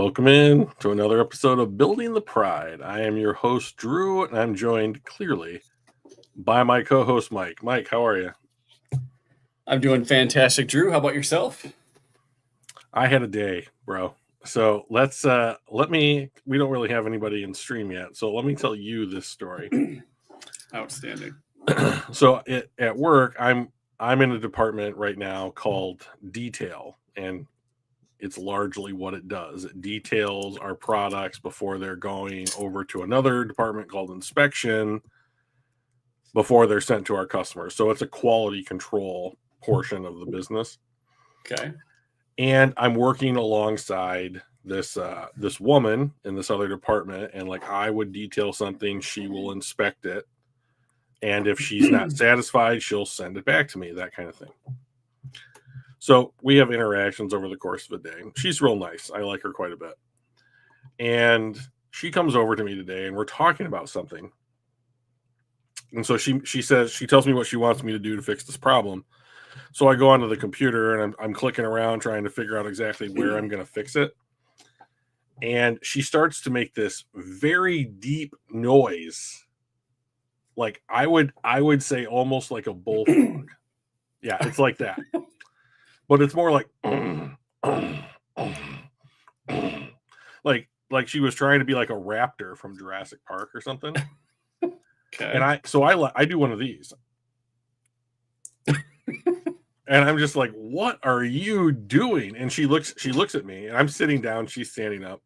Welcome in to another episode of Building the Pride. I am your host, Drew, and I'm joined clearly by my co-host, Mike. Mike, how are you? I'm doing fantastic, Drew. How about yourself? I had a day, bro. So we don't really have anybody in stream yet, so let me tell you this story. Outstanding. So at work, I'm in a department right now called Detail, and it's largely what it does. It details our products before they're going over to another department called Inspection before they're sent to our customers. So it's a quality control portion of the business. Okay. And I'm working alongside this woman in this other department, and like I would detail something, she will inspect it, and if she's not satisfied, she'll send it back to me, that kind of thing. So we have interactions over the course of a day. She's real nice. I like her quite a bit. And she comes over to me today, and we're talking about something. And so she tells me what she wants me to do to fix this problem. So I go onto the computer, and I'm clicking around trying to figure out exactly where I'm going to fix it. And she starts to make this very deep noise. Like I would say almost like a bullfrog. Yeah, it's like that. But it's more like like she was trying to be like a raptor from Jurassic Park or something. Okay. And I do one of these. And I'm just like, "What are you doing?" And she looks at me, and I'm sitting down, she's standing up.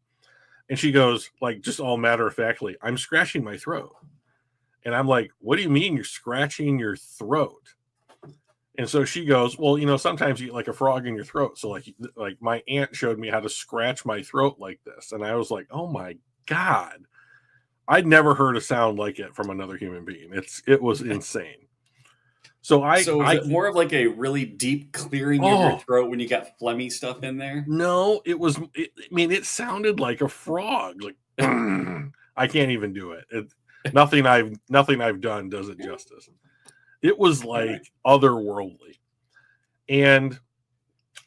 And she goes, like, just all matter of factly, "I'm scratching my throat." And I'm like, "What do you mean you're scratching your throat?" And so she goes, "Well, sometimes you get like a frog in your throat. So like my aunt showed me how to scratch my throat like this." And I was like, "Oh my God." I'd never heard a sound like it from another human being. It was insane. So is it more of like a really deep clearing of your throat when you got phlegmy stuff in there? No, it sounded like a frog. Like I can't even do it. Nothing I've done does it justice. It was like otherworldly. And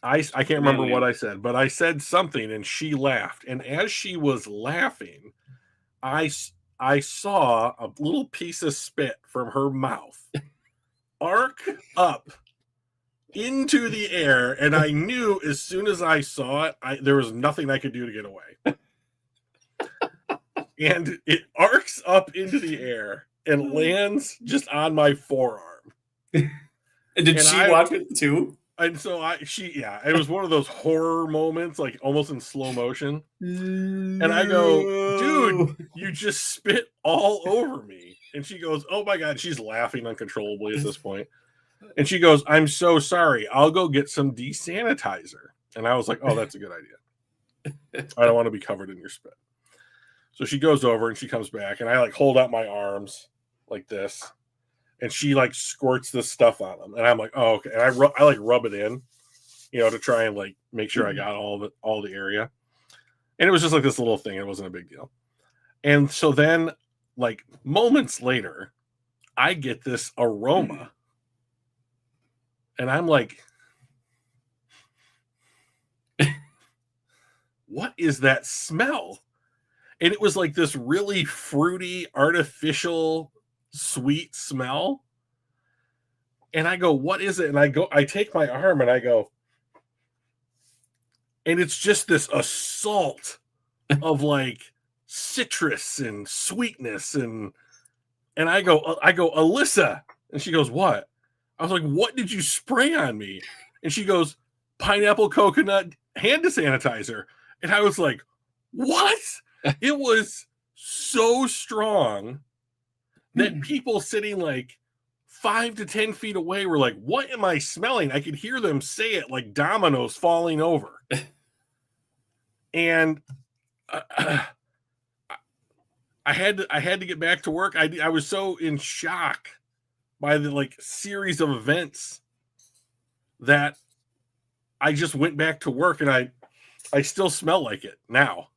I can't remember what I said, but I said something and she laughed. And as she was laughing, I saw a little piece of spit from her mouth arc up into the air. And I knew as soon as I saw it, there was nothing I could do to get away. And it arcs up into the air and lands just on my forearm. And did she watch it too? And so it was one of those horror moments, like almost in slow motion. And I go, "Dude, you just spit all over me." And she goes, "Oh my God," she's laughing uncontrollably at this point. And she goes, "I'm so sorry. I'll go get some desanitizer." And I was like, "Oh, that's a good idea. I don't want to be covered in your spit." So she goes over and she comes back, and I like hold out my arms like this, and she like squirts this stuff on them, and I'm like, "Oh, okay." And I like rub it in, to try and like make sure I got all the area. And it was just like this little thing. It wasn't a big deal. And so then, like moments later, I get this aroma, and I'm like, "What is that smell?" And it was like this really fruity, artificial, sweet smell. And I go, "What is it?" And I take my arm and I go, and it's just this assault of like citrus and sweetness. And I go, "Alyssa." And she goes, "What?" I was like, "What did you spray on me?" And she goes, "Pineapple coconut hand sanitizer." And I was like, "What?" It was so strong that people sitting like 5 to 10 feet away were like, "What am I smelling?" I could hear them say it like dominoes falling over. And I had to get back to work. I was so in shock by the like series of events that I just went back to work, and I still smell like it now.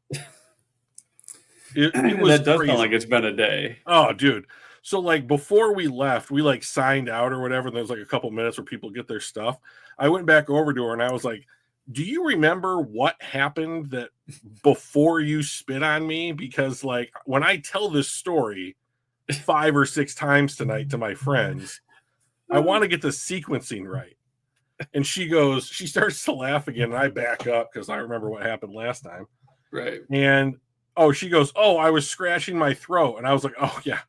It was that does crazy. sound like it's been a day. Oh, dude. So like before we left, we like signed out or whatever. And there was like a couple minutes where people get their stuff. I went back over to her and I was like, do you remember what happened that before you spit on me? Because like when I tell this story 5 or 6 times tonight to my friends, I want to get the sequencing right. And she starts to laugh again, and I back up because I remember what happened last time. Right. And she goes, I was scratching my throat. And I was like, oh yeah,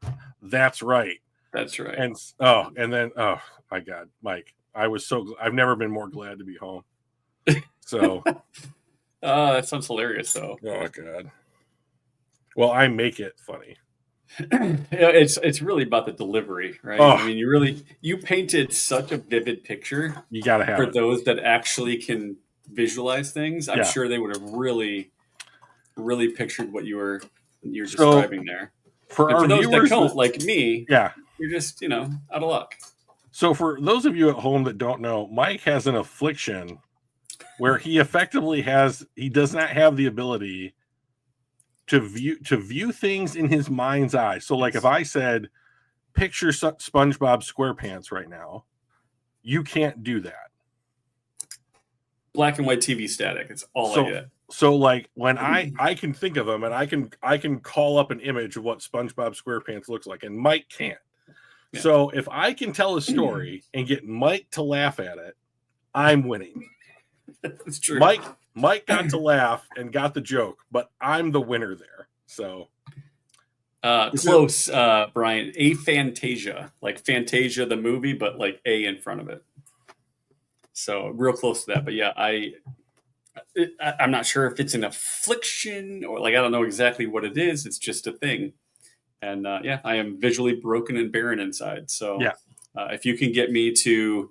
that's right. That's right. And then my God, Mike, I've never been more glad to be home. So that sounds hilarious though. Oh God. Well, I make it funny. It's really about the delivery, right? I mean, you painted such a vivid picture. You gotta have for it. Those that actually can visualize things. I'm sure they would have really, really pictured what you're describing there. For those viewers that don't, like me, yeah, you're just out of luck. So for those of you at home that don't know, Mike has an affliction where he effectively he does not have the ability to view things in his mind's eye. So like if I said, picture SpongeBob SquarePants right now, you can't do that. Black and white TV static. It's all I get. So like when I can think of them and I can call up an image of what SpongeBob SquarePants looks like, and Mike can't. Yeah. So if I can tell a story and get Mike to laugh at it, I'm winning. That's true. Mike got to laugh and got the joke, but I'm the winner there. So close, Brian. Aphantasia, like Fantasia the movie, but like A in front of it. So real close to that. But yeah, I'm not sure if it's an affliction or like I don't know exactly what it is. It's just a thing. And I am visually broken and barren inside. So if you can get me to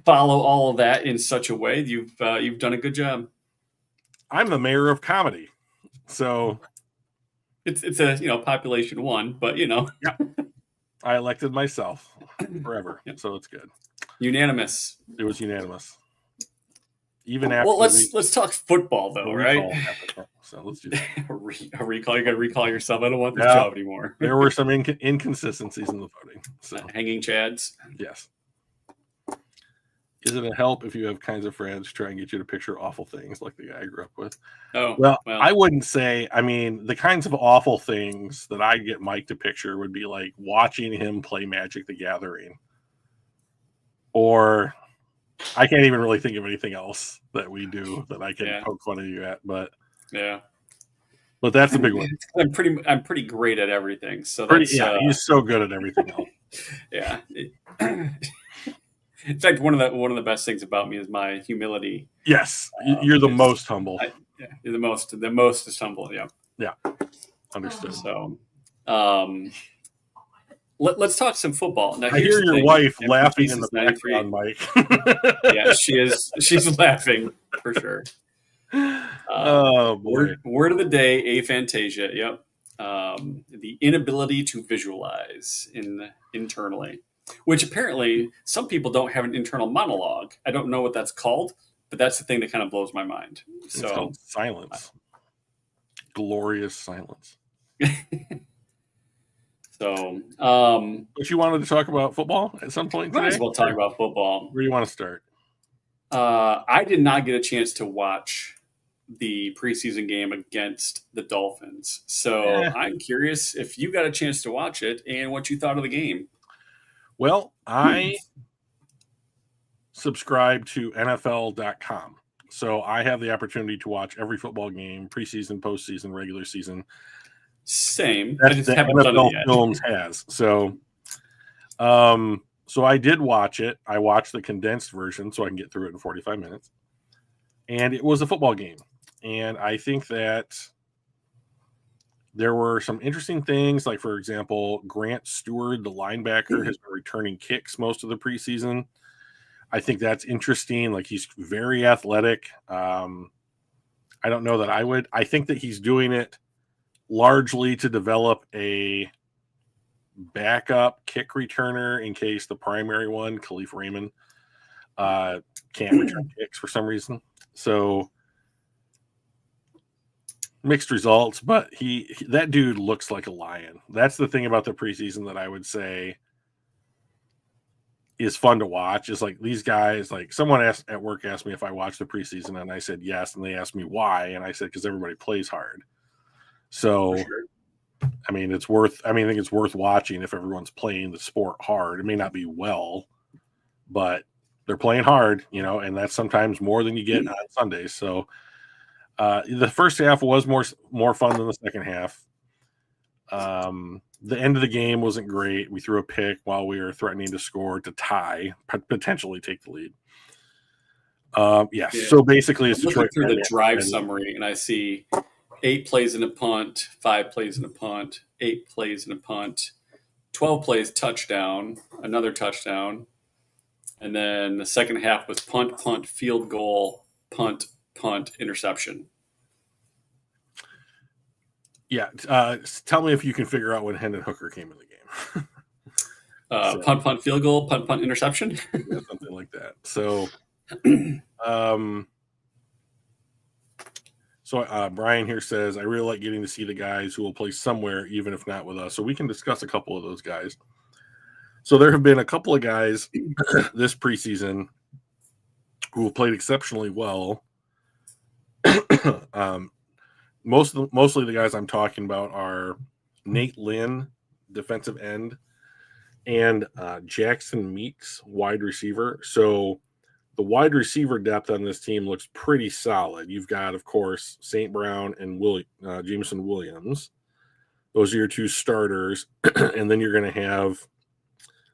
follow all of that in such a way, you've done a good job. I'm the mayor of comedy, so it's a population 1, but I elected myself forever, so it's good. Unanimous. It was unanimous. Even after. Well, let's talk football though, right? So let's do that. a recall. You got to recall yourself. I don't want this job anymore. There were some inconsistencies in the voting. So hanging chads. Yes. Is it a help if you have kinds of friends try and get you to picture awful things like the guy I grew up with? Oh, well, I wouldn't say. I mean, the kinds of awful things that I get Mike to picture would be like watching him play Magic the Gathering, or I can't even really think of anything else that we do that I can poke fun of you at. But but that's a big one. I'm pretty great at everything. So he's so good at everything else. Yeah. In fact, one of the best things about me is my humility. Yes, you're the most humble. You're the most humble. Yeah. Yeah. Understood. So, let's talk some football. Now, I hear your wife laughing in the background, Mike. Yeah, she is. She's laughing for sure. Oh boy! Word of the day: aphantasia. Yep. The inability to visualize internally. Which apparently some people don't have an internal monologue. I don't know what that's called, but that's the thing that kind of blows my mind. It's called silence. Glorious silence. So, but you wanted to talk about football at some point today? Might as well talk about football. Where do you want to start? I did not get a chance to watch the preseason game against the Dolphins. So I'm curious if you got a chance to watch it and what you thought of the game. Well, I subscribe to NFL.com. So I have the opportunity to watch every football game, preseason, postseason, regular season. Same. I just haven't done it yet. Films has. So I did watch it. I watched the condensed version so I can get through it in 45 minutes. And it was a football game. And I think that there were some interesting things, like, for example, Grant Stewart, the linebacker, has been returning kicks most of the preseason. I think that's interesting. Like, he's very athletic. I don't know that I would. I think that he's doing it largely to develop a backup kick returner in case the primary one, Khalif Raymond, can't return kicks for some reason. So mixed results, but that dude looks like a lion. That's the thing about the preseason that I would say is fun to watch is like these guys, like someone at work asked me if I watched the preseason, and I said yes, and they asked me why, and I said because everybody plays hard. So, sure. I mean, I think it's worth watching if everyone's playing the sport hard. It may not be well, but they're playing hard, and that's sometimes more than you get on Sundays. So, the first half was more fun than the second half. The end of the game wasn't great. We threw a pick while we were threatening to score to tie, potentially take the lead. Yeah. So basically, it's I'm looking Detroit through the drive summary, and I see 8 plays in a punt, 5 plays in a punt, 8 plays in a punt, 12 plays touchdown, another touchdown, and then the second half was punt, field goal, punt, interception. Yeah. Tell me if you can figure out when Hendon Hooker came in the game. Punt, field goal, punt, interception. Yeah, something like that. So, Brian here says, I really like getting to see the guys who will play somewhere, even if not with us. So we can discuss a couple of those guys. So there have been a couple of guys this preseason who have played exceptionally well. Mostly the guys I'm talking about are Nate Lynn, defensive end, and Jackson Meeks, wide receiver. So the wide receiver depth on this team looks pretty solid. You've got, of course, St. Brown and Jameson Williams. Those are your 2 starters. And then you're going to have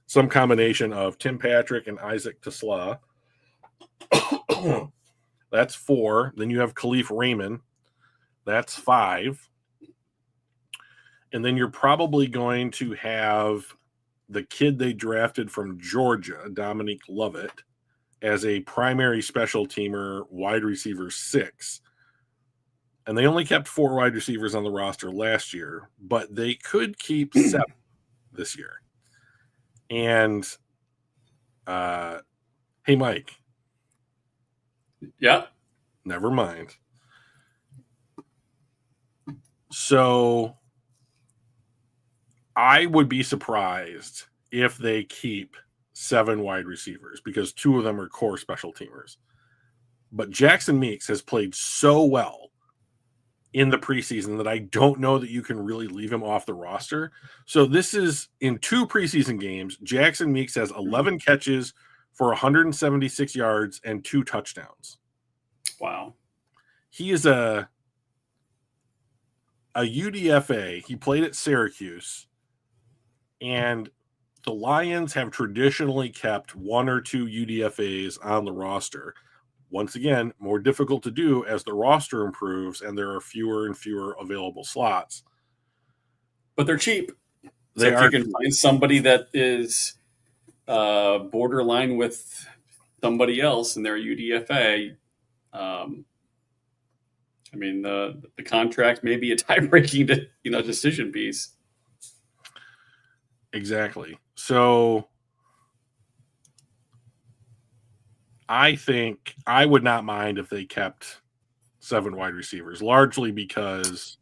some combination of Tim Patrick and Isaac Tesla. That's 4. Then you have Khalif Raymond. That's 5. And then you're probably going to have the kid they drafted from Georgia, Dominique Lovett, as a primary special teamer, wide receiver 6. And they only kept 4 wide receivers on the roster last year, but they could keep 7 this year. And, hey, Mike. Yeah. Never mind. So I would be surprised if they keep 7 wide receivers because 2 of them are core special teamers. But Jackson Meeks has played so well in the preseason that I don't know that you can really leave him off the roster. So this is in 2 preseason games. Jackson Meeks has 11 catches for 176 yards and 2 touchdowns. Wow. He is a UDFA. He played at Syracuse, and the Lions have traditionally kept 1 or 2 UDFAs on the roster. Once again, more difficult to do as the roster improves and there are fewer and fewer available slots. But they're cheap. So if you can find somebody that is borderline with somebody else and they're a UDFA, I mean, the contract may be a tie-breaking decision piece. Exactly. So I think I would not mind if they kept 7 wide receivers, largely because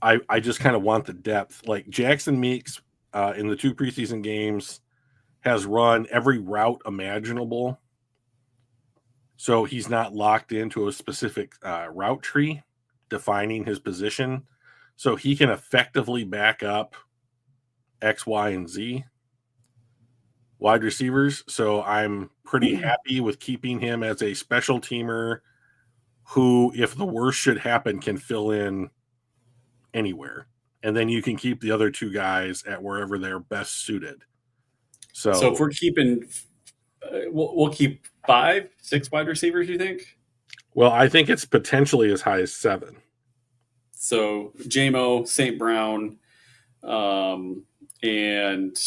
I just kind of want the depth. Like Jackson Meeks in the 2 preseason games has run every route imaginable. So he's not locked into a specific route tree defining his position. So he can effectively back up X, Y, and Z wide receivers. So I'm pretty happy with keeping him as a special teamer who, if the worst should happen, can fill in anywhere. And then you can keep the other 2 guys at wherever they're best suited. So if we're keeping, we'll keep 5, 6 wide receivers, you think? Well, I think it's potentially as high as 7. So JMO, St. Brown, and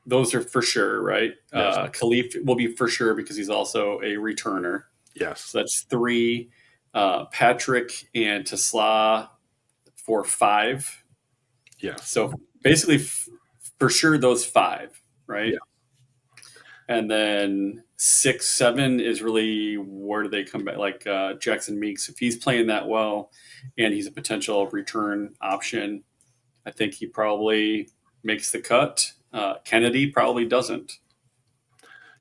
those are for sure, right? Yes. Khalif will be for sure because he's also a returner. Yes. So that's 3. Patrick and Tesla for 5. Yes. So basically, for sure, those 5, right? Yeah. And then 6, 7 is really where do they come back? Like Jackson Meeks, if he's playing that well and he's a potential return option, I think he probably makes the cut. Kennedy probably doesn't.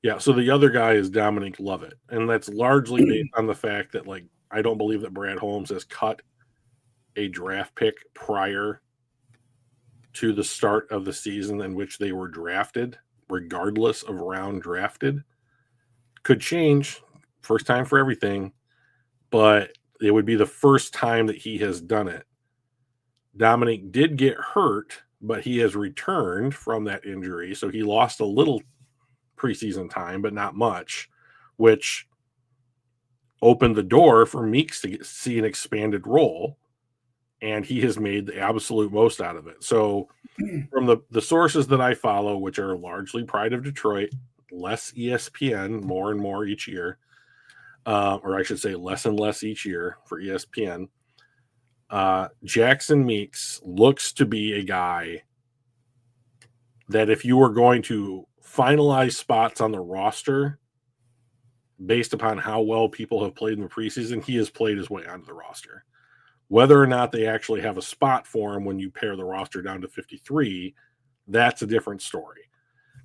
Yeah, so the other guy is Dominic Lovett, and that's largely based on the fact that, like, I don't believe that Brad Holmes has cut a draft pick prior to the start of the season in which they were drafted, regardless of round drafted. Could change, first time for everything, but it would be the first time that he has done it. Dominic did get hurt, but he has returned from that injury, so he lost a little preseason time, but not much, which opened the door for Meeks to see an expanded role, and he has made the absolute most out of it. So from the sources that I follow, which are largely Pride of Detroit, less ESPN, more and more each year, or I should say less and less each year for ESPN, Jackson Meeks looks to be a guy that if you were going to finalize spots on the roster based upon how well people have played in the preseason, he has played his way onto the roster. Whether or not they actually have a spot for him when you pare the roster down to 53, that's a different story.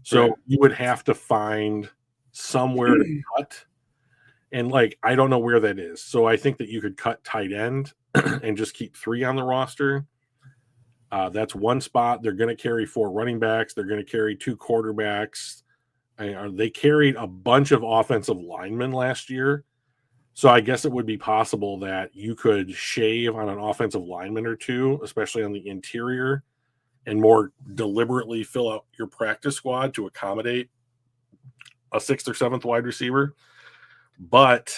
So Right. you would have to find somewhere to cut. And, like, I don't know where that is. So I think that you could cut tight end and just keep 3 on the roster. That's one spot. They're going to carry 4 running backs. They're going to carry 2 quarterbacks. They carried a bunch of offensive linemen last year. So I guess it would be possible that you could shave on an offensive lineman or 2, especially on the interior, and more deliberately fill out your practice squad to accommodate a 6th or 7th wide receiver. But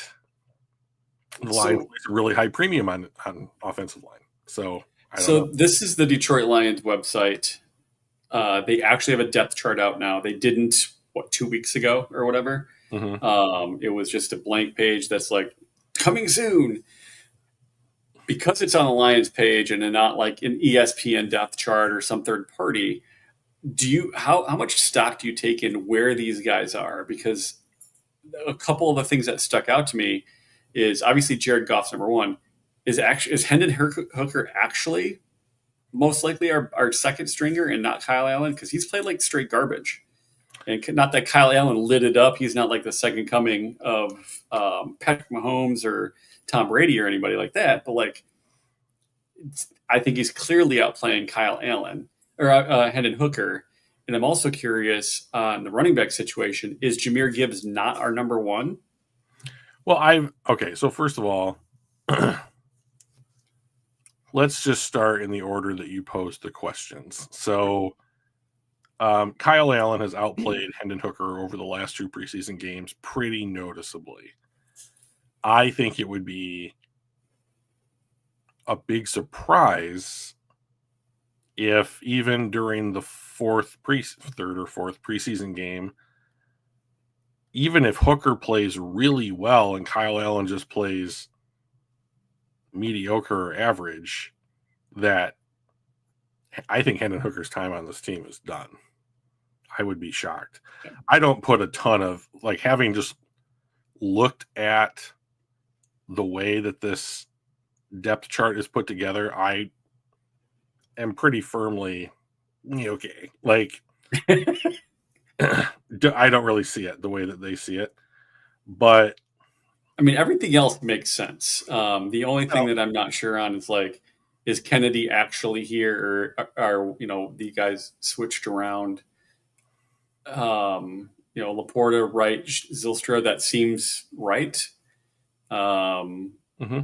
the Lions place a really high premium on offensive line. So I don't know. This is the Detroit Lions website. They actually have a depth chart out now. They didn't, 2 weeks ago or whatever. Mm-hmm. It was just a blank page that's like, coming soon. Because it's on the Lions page and not like an ESPN depth chart or some third party, how much stock do you take in where these guys are? Because a couple of the things that stuck out to me is obviously Jared Goff's number one. Is Hendon Hooker actually most likely our second stringer and not Kyle Allen? Because he's played like straight garbage. And not that Kyle Allen lit it up. He's not like the second coming of Patrick Mahomes or Tom Brady or anybody like that. But like, I think he's clearly outplaying Kyle Allen or Hendon Hooker. And I'm also curious on the running back situation. Is Jahmyr Gibbs not our number one? Well, okay. So first of all, let's just start in the order that you posed the questions. So Kyle Allen has outplayed Hendon Hooker over the last 2 preseason games pretty noticeably. I think it would be a big surprise if even during the third or fourth preseason game, even if Hooker plays really well and Kyle Allen just plays mediocre or average, that I think Hendon Hooker's time on this team is done. I would be shocked. I don't put a ton of, like, having just looked at the way that this depth chart is put together, I am pretty firmly okay. Like, I don't really see it the way that they see it, but I mean, everything else makes sense. The only thing that I'm not sure on is like, is Kennedy actually here, or are the guys switched around? Laporta, right? Zylstra, that seems right. mm-hmm.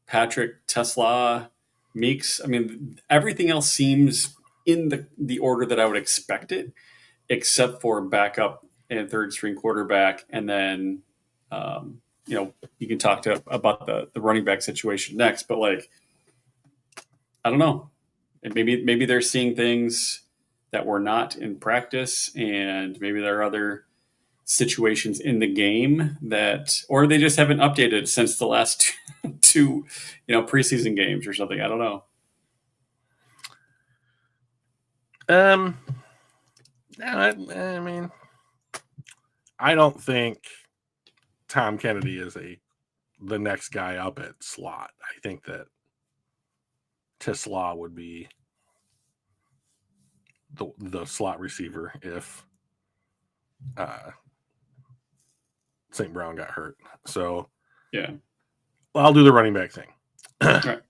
Patrick, Tesla, Meeks. I mean, everything else seems in the order that I would expect it, except for backup and third string quarterback. And then, you can talk about the running back situation next. But like, I don't know. And maybe they're seeing things that were not in practice, and maybe there are other situations in the game or they just haven't updated since the last two preseason games or something. I don't know. I mean, I don't think Tom Kennedy is the next guy up at slot. I think that Tesla would be the slot receiver if St. Brown got hurt. So Yeah. I'll do the running back thing. Right.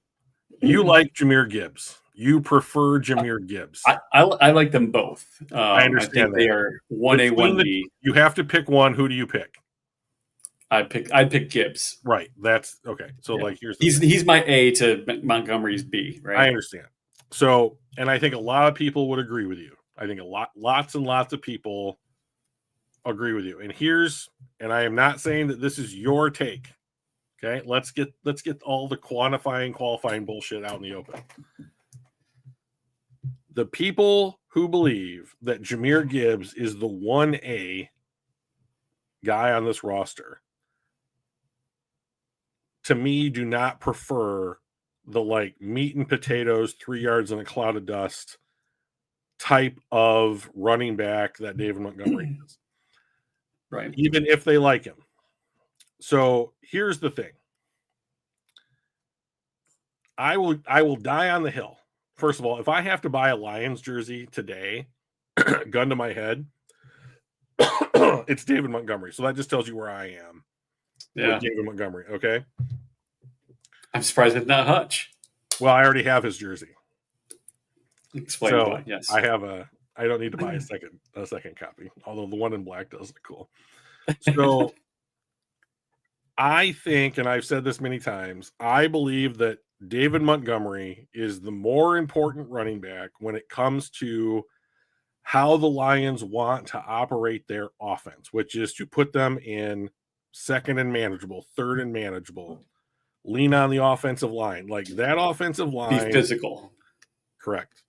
You like Jahmyr Gibbs. You prefer Jahmyr Gibbs. I like them both. I understand think they are 1A, 1B. You have to pick one. Who do you pick? I'd pick Gibbs. Right. That's okay. So Yeah. here's he's my A to Montgomery's B, right? I understand. So, and I think a lot of people would agree with you. I think lots and lots of people agree with you. And I am not saying that this is your take. Okay, let's get all the qualifying bullshit out in the open. The people who believe that Jahmyr Gibbs is the 1A guy on this roster, to me, do not prefer the meat and potatoes, 3 yards in a cloud of dust type of running back that David Montgomery is. Right. Even if they like him. So here's the thing. I will die on the hill. First of all, if I have to buy a Lions jersey today, gun to my head, it's David Montgomery. So that just tells you where I am with David Montgomery. Okay. I'm surprised it's not Hutch. Well, I already have his jersey. Explain why. Yes. I don't need to buy a second copy, although the one in black does look cool. So I think, and I've said this many times, I believe that David Montgomery is the more important running back when it comes to how the Lions want to operate their offense, which is to put them in second and manageable, third and manageable, lean on the offensive line. Like that offensive line. Be physical. Correct.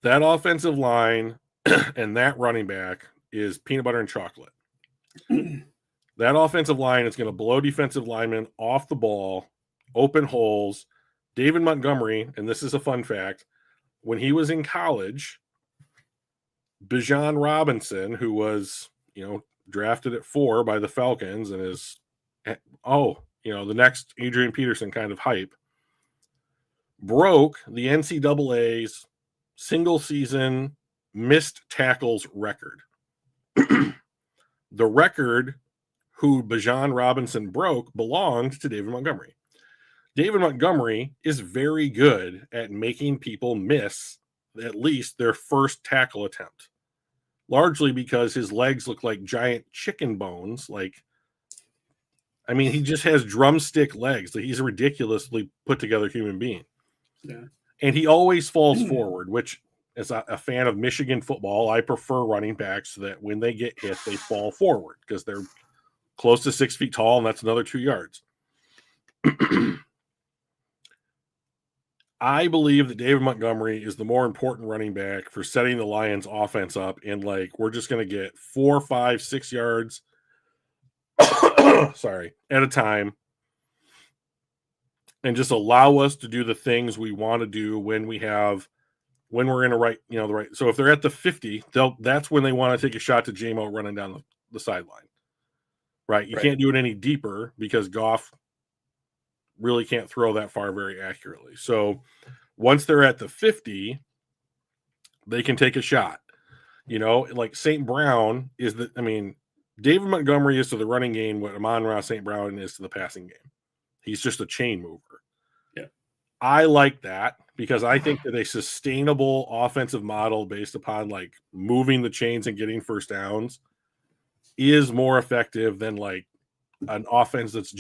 That offensive line and that running back is peanut butter and chocolate. That offensive line is going to blow defensive linemen off the ball, open holes. David Montgomery, and this is a fun fact, when he was in college, Bijan Robinson, who was, drafted at 4 by the Falcons and is, the next Adrian Peterson kind of hype, broke the NCAA's single season missed tackles record. The record who Bijan Robinson broke belonged to David Montgomery. David Montgomery is very good at making people miss at least their first tackle attempt, largely because his legs look like giant chicken bones. He just has drumstick legs. He's a ridiculously put together human being. Yeah. And he always falls forward, which, as a fan of Michigan football, I prefer running backs so that when they get hit, they fall forward because they're close to 6 feet tall, and that's another 2 yards. I believe that David Montgomery is the more important running back for setting the Lions offense up. And we're just going to get 4, 5, 6 yards at a time. And just allow us to do the things we want to do when we're in the right. So if they're at the 50, that's when they want to take a shot to J-Mo running down the sideline. Right. You can't do it any deeper because Goff really can't throw that far very accurately. So once they're at the 50, they can take a shot. St. Brown is David Montgomery is to the running game what Amon-Ra St. Brown is to the passing game. He's just a chain mover. Yeah. I like that because I think that a sustainable offensive model based upon moving the chains and getting first downs is more effective than an offense that's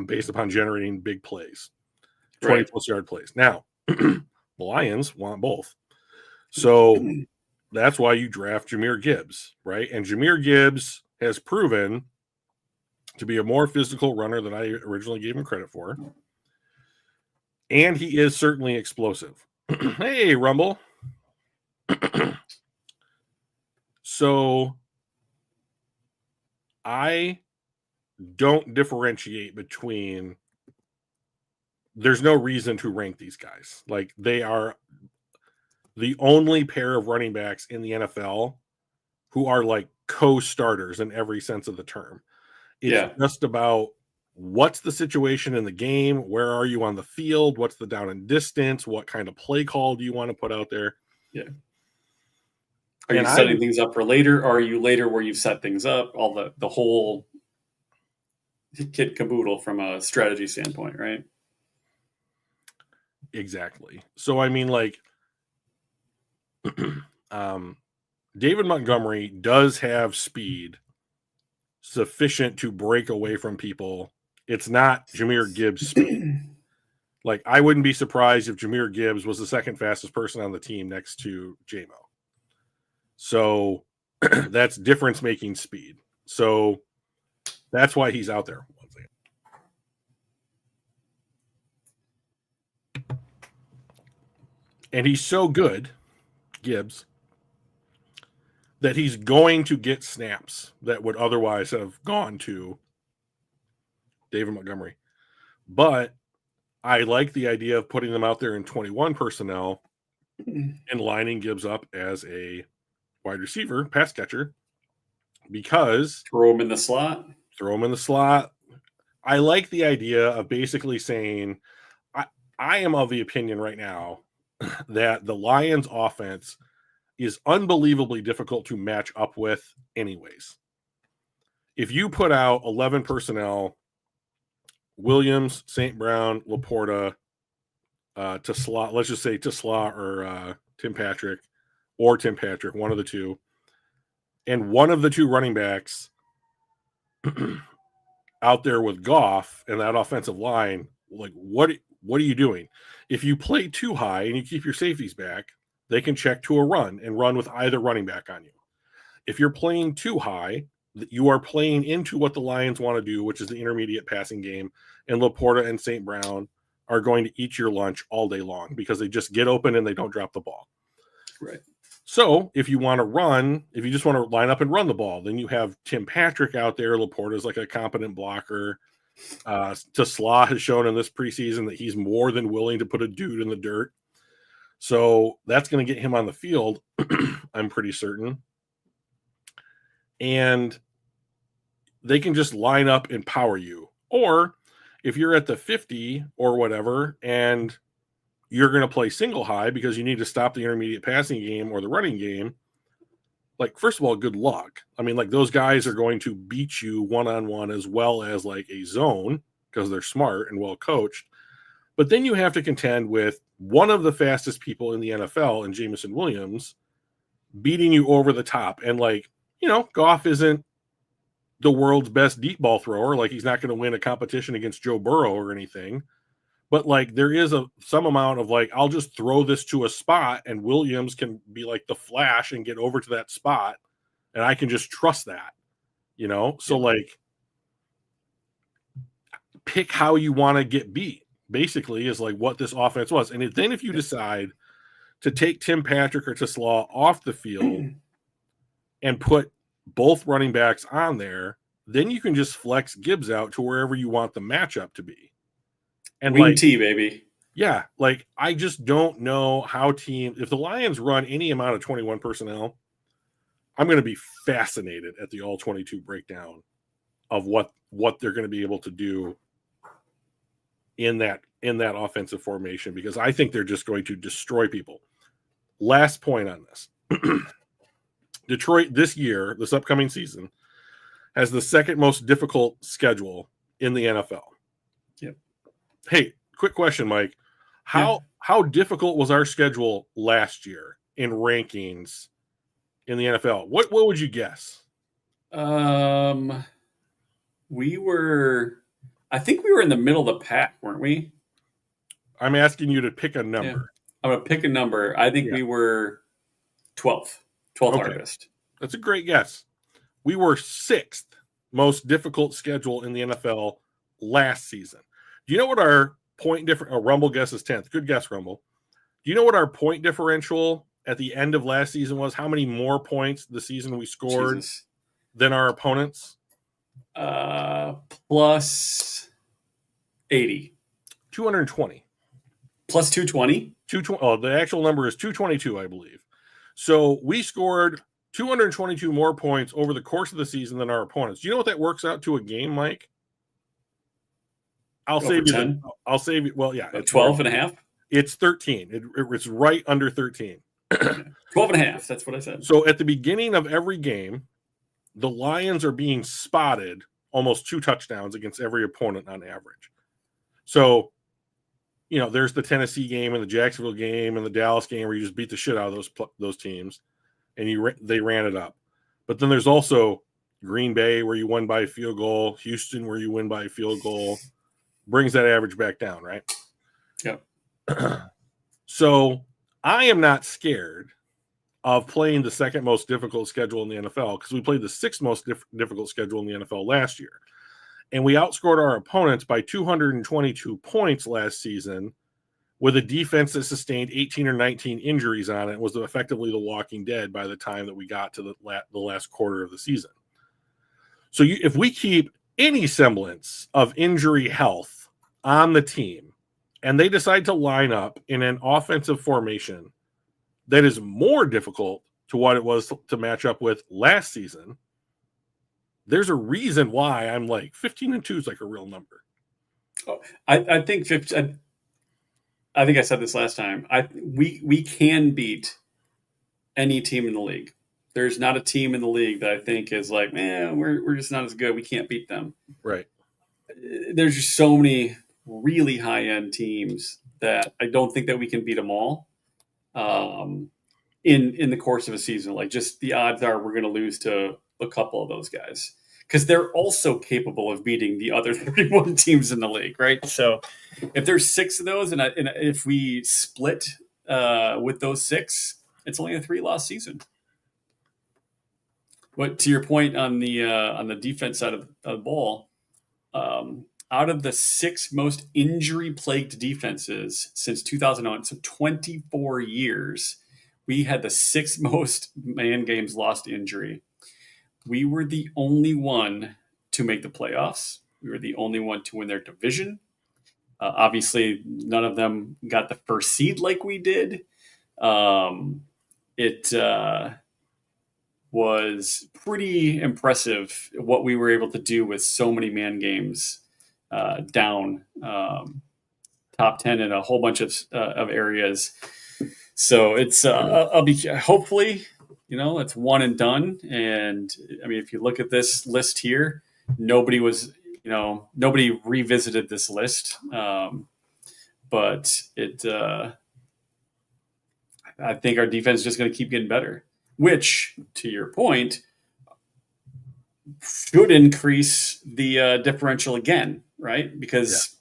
based upon generating big plays, 20-plus yard plays. Now, the Lions want both. So that's why you draft Jahmyr Gibbs, right? And Jahmyr Gibbs has proven to be a more physical runner than I originally gave him credit for. And he is certainly explosive. Hey, Rumble. So I don't differentiate between. There's no reason to rank these guys. They are the only pair of running backs in the NFL who are co-starters in every sense of the term. It's just about what's the situation in the game, where are you on the field, what's the down and distance, what kind of play call do you want to put out there. Yeah. Are you setting things up for later, or are you later where you've set things up, all the whole kit caboodle from a strategy standpoint, right? Exactly. So, I mean, like, David Montgomery does have speed sufficient to break away from people. It's not Jahmyr Gibbs' speed. Like, I wouldn't be surprised if Jahmyr Gibbs was the second fastest person on the team next to JMO. So that's difference-making speed. So that's why he's out there. And he's so good, Gibbs, that he's going to get snaps that would otherwise have gone to David Montgomery. But I like the idea of putting them out there in 21 personnel and lining Gibbs up as a wide receiver, pass catcher, because throw him in the slot. I like the idea of basically saying, I am of the opinion right now that the Lions offense is unbelievably difficult to match up with anyways. If you put out 11 personnel, Williams, St. Brown, Laporta, Tesla, let's just say Tesla or Tim Patrick, one of the two, and one of the two running backs out there with Goff and that offensive line, like what are you doing? If you play too high and you keep your safeties back, they can check to a run and run with either running back on you. If you're playing too high, you are playing into what the Lions want to do, which is the intermediate passing game, and Laporta and St. Brown are going to eat your lunch all day long because they just get open and they don't drop the ball. Right. So if you want to run, if you just want to line up and run the ball, then you have Tim Patrick out there. Laporta is like a competent blocker. Tesla has shown in this preseason that he's more than willing to put a dude in the dirt. So that's going to get him on the field, I'm pretty certain. And they can just line up and power you. Or if you're at the 50 or whatever, and you're going to play single high because you need to stop the intermediate passing game or the running game, like, first of all, good luck. I mean, like, those guys are going to beat you one-on-one as well as like a zone because they're smart and well coached. But then you have to contend with one of the fastest people in the NFL in Jameson Williams beating you over the top. And, like, you know, Goff isn't the world's best deep ball thrower. Like, he's not going to win a competition against Joe Burrow or anything. But, like, there is some amount of, like, I'll just throw this to a spot and Williams can be like the Flash and get over to that spot. And I can just trust that, you know? So, like, pick how you want to get beat, basically, is like what this offense was. And then if you decide to take Tim Patrick or Tesla off the field and put both running backs on there, then you can just flex Gibbs out to wherever you want the matchup to be. And Wing T, baby. Yeah, like, I just don't know how if the Lions run any amount of 21 personnel, I'm going to be fascinated at the all-22 breakdown of what they're going to be able to do in that offensive formation, because I think they're just going to destroy people. Last point on this. Detroit this upcoming season, has the second most difficult schedule in the NFL. Yep. Hey, quick question, Mike. How difficult was our schedule last year in rankings in the NFL? What would you guess? I think we were in the middle of the pack, weren't we? I'm asking you to pick a number. Yeah. I'm going to pick a number. I think we were 12th hardest. That's a great guess. We were 6th most difficult schedule in the NFL last season. Do you know what our point difference? Oh, Rumble guesses 10th. Good guess, Rumble. Do you know what our point differential at the end of last season was? How many more points the season we scored than our opponents? Plus 80. 220. Plus 220? 220. Oh, the actual number is 222, I believe. So we scored 222 more points over the course of the season than our opponents. Do you know what that works out to a game, Mike? I'll save you 10. I'll save you. Well, yeah. 12 and a half? It's 13. It's right under 13. 12 and a half. That's what I said. So at the beginning of every game, the Lions are being spotted almost 2 touchdowns against every opponent on average. So, there's the Tennessee game and the Jacksonville game and the Dallas game where you just beat the shit out of those teams, and they ran it up. But then there's also Green Bay where you won by a field goal, Houston where you win by a field goal, brings that average back down, right? Yep. So I am not scared of playing the second most difficult schedule in the NFL because we played the 6th most difficult schedule in the NFL last year. And we outscored our opponents by 222 points last season with a defense that sustained 18 or 19 injuries on it and was effectively the walking dead by the time that we got to the last quarter of the season. So if we keep any semblance of injury health on the team and they decide to line up in an offensive formation that is more difficult to what it was to match up with last season, there's a reason why I'm like 15-2 is like a real number. Oh, I think 15. I think I said this last time. We can beat any team in the league. There's not a team in the league that I think is like, man, we're just not as good. We can't beat them. Right. There's just so many really high end teams that I don't think that we can beat them all. In the course of a season, like just the odds are we're going to lose to a couple of those guys because they're also capable of beating the other 31 teams in the league, right? So if there's 6 of those, and if we split with those 6, it's only a 3-loss season. But to your point on the defense side of the ball, out of the 6 most injury-plagued defenses since 2001, so 24 years, we had the 6th most man games lost to injury. We were the only one to make the playoffs. We were the only one to win their division. Obviously, none of them got the first seed like we did. It was pretty impressive what we were able to do with so many man games down top 10 in a whole bunch of areas. So it's I'll be hopefully, it's one and done. And I mean, if you look at this list here, nobody revisited this list. But I think our defense is just going to keep getting better, which, to your point, should increase the differential again, right? Because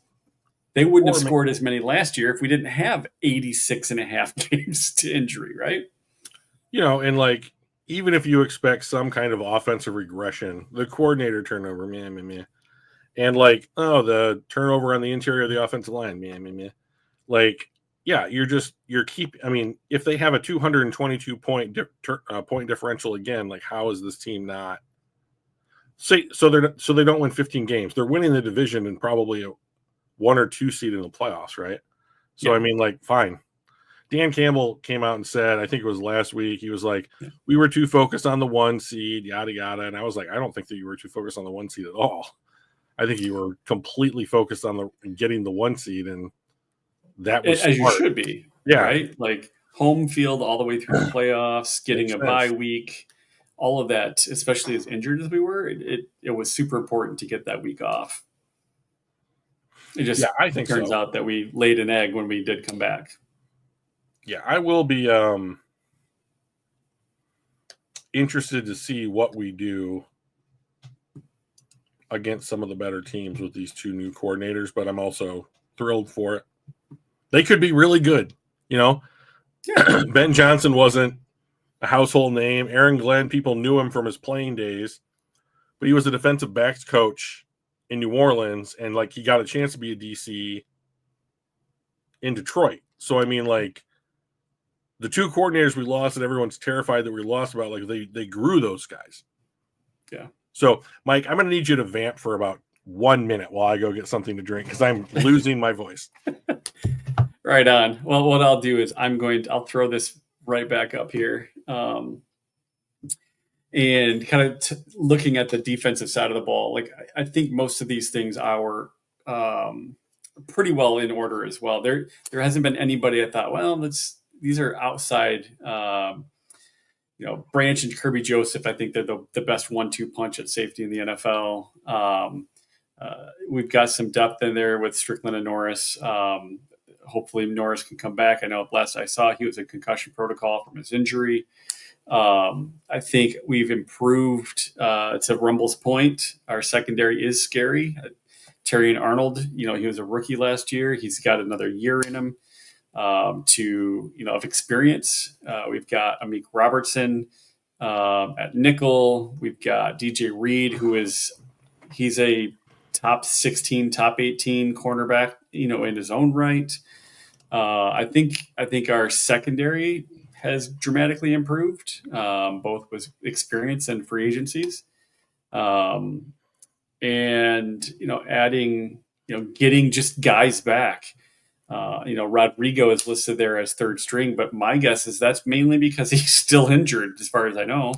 they wouldn't have scored as many last year if we didn't have 86 and a half games to injury, right? And like, even if you expect some kind of offensive regression, the coordinator turnover, meh. And like, the turnover on the interior of the offensive line, meh. Like, yeah, I mean, if they have a 222 point differential again, like, how is this team not? So they don't win 15 games. They're winning the division and probably a 1 or 2 seed in the playoffs, right? So, I mean, like, fine. Dan Campbell came out and said, I think it was last week, he was like, we were too focused on the 1 seed, yada, yada. And I was like, I don't think that you were too focused on the 1 seed at all. I think you were completely focused on getting the 1 seed, and that was as smart. You should be, yeah, right? Like home field all the way through the playoffs, getting a bye week, all of that, especially as injured as we were, it was super important to get that week off. It just I think turns out that we laid an egg when we did come back. Yeah, I will be interested to see what we do against some of the better teams with these 2 new coordinators, but I'm also thrilled for it. They could be really good, Yeah. Ben Johnson wasn't a household name. Aaron Glenn, people knew him from his playing days, but he was a defensive backs coach in New Orleans, and like he got a chance to be a DC in Detroit. So I mean, like, the 2 coordinators we lost and everyone's terrified that we lost about, like, they grew those guys. Yeah. So, Mike, I'm going to need you to vamp for about 1 minute while I go get something to drink because I'm losing my voice. Right on. Well, what I'll do is I'll throw this right back up here. And kind of looking at the defensive side of the ball, like I think most of these things are pretty well in order as well. There hasn't been anybody I thought, well, these are outside. Branch and Kirby Joseph, I think they're the best 1-2 punch at safety in the NFL. We've got some depth in there with Strickland and Norris. Hopefully Norris can come back. I know last I saw he was in concussion protocol from his injury. I think we've improved to Rumble's point. Our secondary is scary. Terry and Arnold, he was a rookie last year. He's got another year in him. Of experience. We've got Amik Robertson at nickel. We've got DJ Reed, he's a top 16, top 18 cornerback, in his own right. I think our secondary has dramatically improved, both with experience and free agencies. And, adding, getting just guys back. Rodrigo is listed there as third string, but my guess is that's mainly because he's still injured, as far as I know.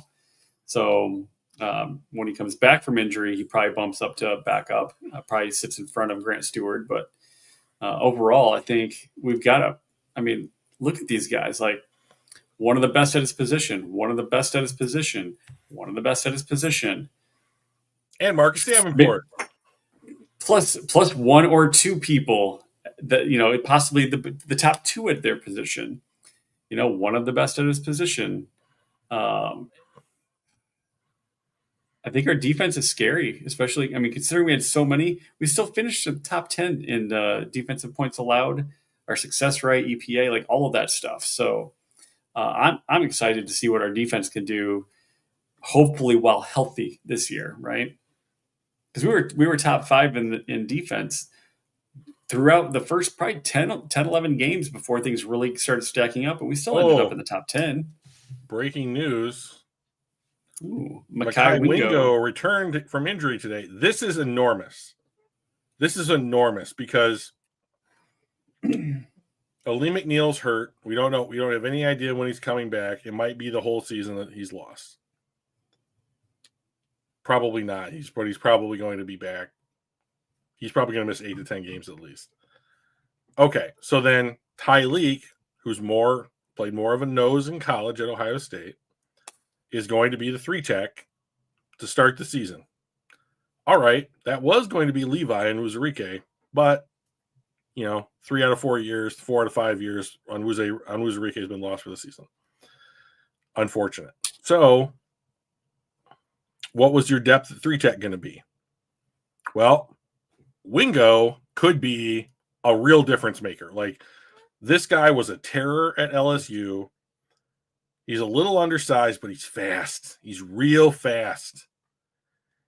So when he comes back from injury, he probably bumps up to backup, probably sits in front of Grant Stewart. But overall, I think we've got look at these guys, like one of the best at his position, one of the best at his position, one of the best at his position. And Marcus Davenport. Plus one or two people that, possibly the top two at their position, one of the best at his position. I think our defense is scary, especially, considering we had so many, we still finished in the top 10 in defensive points allowed, our success rate, EPA, like all of that stuff. So I'm excited to see what our defense can do, hopefully while healthy this year, right? Because we were top 5 in defense throughout the first probably 10, 11 games before things really started stacking up, and we still ended up in the top 10. Breaking news. Ooh, Mekhi Wingo returned from injury today. This is enormous. This is enormous because Ali McNeil's hurt. We don't know. We don't have any idea when he's coming back. It might be the whole season that he's lost. Probably not. He's probably going to be back. He's probably going to miss 8 to 10 games at least. Okay, so then Tyleek, who's played more of a nose in college at Ohio State, is going to be the 3-tech to start the season. All right, that was going to be Levi and Uzurike, but 3 out of 4 years, 4 out of 5 years on Uzurike has been lost for the season. Unfortunate. So, what was your depth at 3-tech going to be? Well, Wingo could be a real difference maker. Like, this guy was a terror at LSU. He's a little undersized, but he's fast. He's real fast.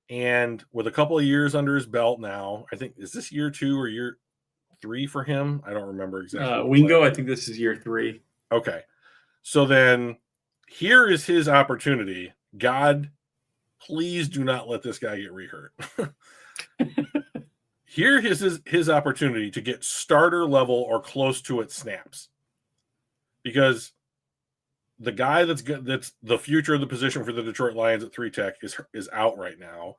And with a couple of years under his belt now, I think, is this year 2 or year 3 for him? I don't remember exactly. Wingo, I think this is year 3. Okay. So then here is his opportunity. God, please do not let this guy get re-hurt. Here is his opportunity to get starter level or close to it snaps. Because the guy that's the future of the position for the Detroit Lions at 3-tech is out right now.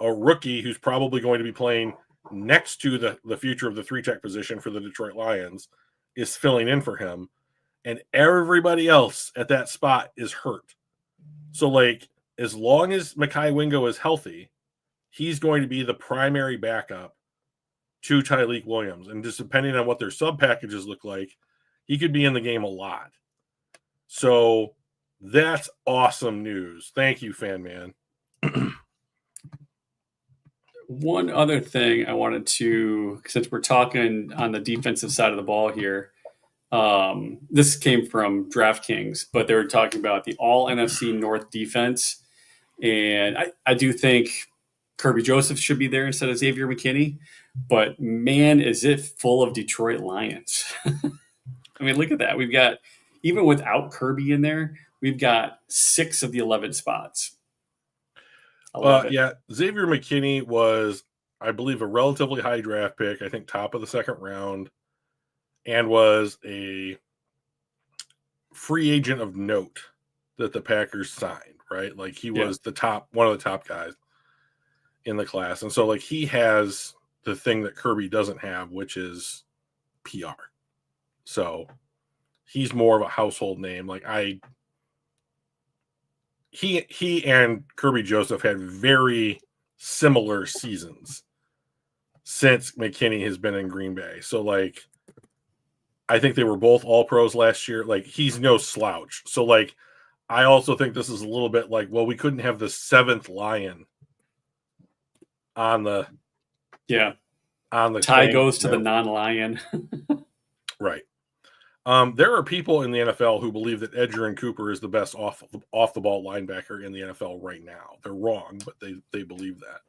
A rookie who's probably going to be playing next to the future of the 3-tech position for the Detroit Lions is filling in for him. And everybody else at that spot is hurt. So, like, as long as Mekhi Wingo is healthy, he's going to be the primary backup to Tyleek Williams. And just depending on what their sub packages look like, he could be in the game a lot. So that's awesome news. Thank you, Fan Man. One other thing I wanted to, since we're talking on the defensive side of the ball here, this came from DraftKings, but they were talking about the all NFC North defense. And I do think Kirby Joseph should be there instead of Xavier McKinney, but man, is it full of Detroit Lions. Look at that. We've got, even without Kirby in there, we've got 6 of the 11 spots. Yeah, Xavier McKinney was, I believe, a relatively high draft pick, I think top of the 2nd round, and was a free agent of note that the Packers signed, right? Like, he was one of the top guys in the class. And so, like, he has the thing that Kirby doesn't have, which is PR. So he's more of a household name. Like he and Kirby Joseph had very similar seasons since McKinney has been in Green Bay. So like, I think they were both all pros last year. Like, he's no slouch. So like, I also think this is a little bit like, well, we couldn't have the seventh Lion on the tie goes to the non-Lion. Right. There are people in the NFL who believe that Edgerrin Cooper is the best off the ball linebacker in the NFL right now. They're wrong, but they believe that.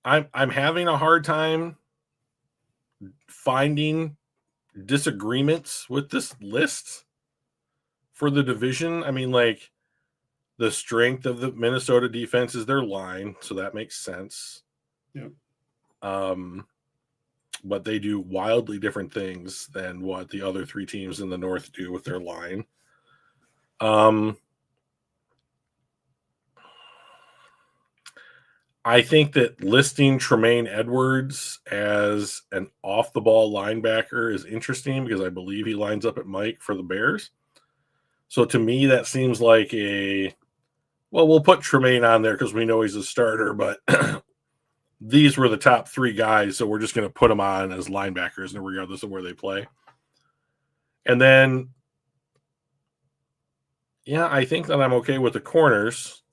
I'm having a hard time finding disagreements with this list for the division. I mean, like, the strength of the Minnesota defense is their line, so that makes sense. Yeah. But they do wildly different things than what the other three teams in the North do with their line. I think that listing Tremaine Edwards as an off-the-ball linebacker is interesting because I believe he lines up at Mike for the Bears. So to me, that seems like we'll put Tremaine on there because we know he's a starter, but these were the top three guys, so we're just going to put them on as linebackers regardless of where they play. And then, yeah, I think that I'm okay with the corners.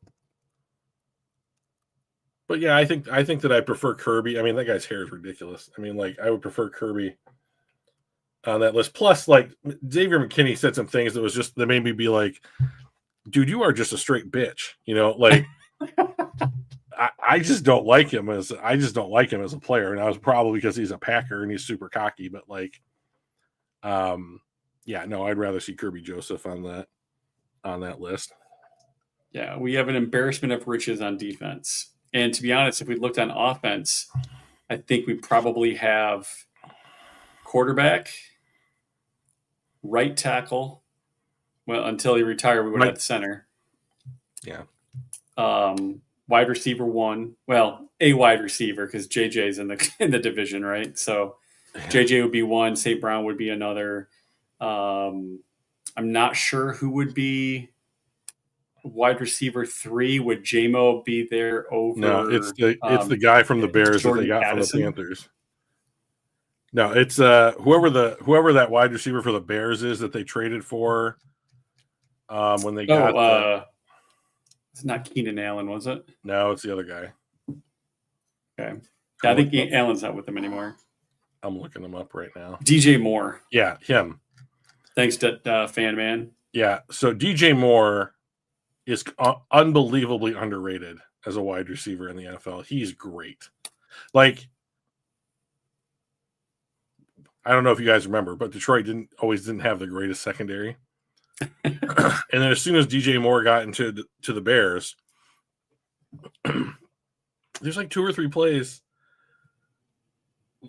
But yeah, I think that I prefer Kirby. I mean, that guy's hair is ridiculous. I mean, like, I would prefer Kirby on that list. Plus, like, Xavier McKinney said some things that made me be like, dude, you are just a straight bitch. You know, like, I just don't like him as a player. And that was probably because he's a Packer and he's super cocky. But like, yeah, no, I'd rather see Kirby Joseph on that list. Yeah, we have an embarrassment of riches on defense. And to be honest, if we looked on offense, I think we probably have quarterback, right tackle. Well, until he retired, we would have center. Yeah. Wide receiver one. Well, a wide receiver because JJ's in the division, right? So JJ would be one. St. Brown would be another. I'm not sure who would be wide receiver 3. Would JMO be there over? No, it's the guy from the Bears Jordan that they got Addison from the Panthers. No, it's whoever that wide receiver for the Bears is that they traded for when they got it's not Keenan Allen, was it? No, it's the other guy. Okay. Yeah, I think Allen's not with them anymore. I'm looking him up right now. DJ Moore. Yeah, him. Thanks to Fan Man. Yeah, so DJ Moore is unbelievably underrated as a wide receiver in the NFL. He's great. Like, I don't know if you guys remember, but Detroit didn't have the greatest secondary. And then as soon as DJ Moore got into the Bears, there's like 2 or 3 plays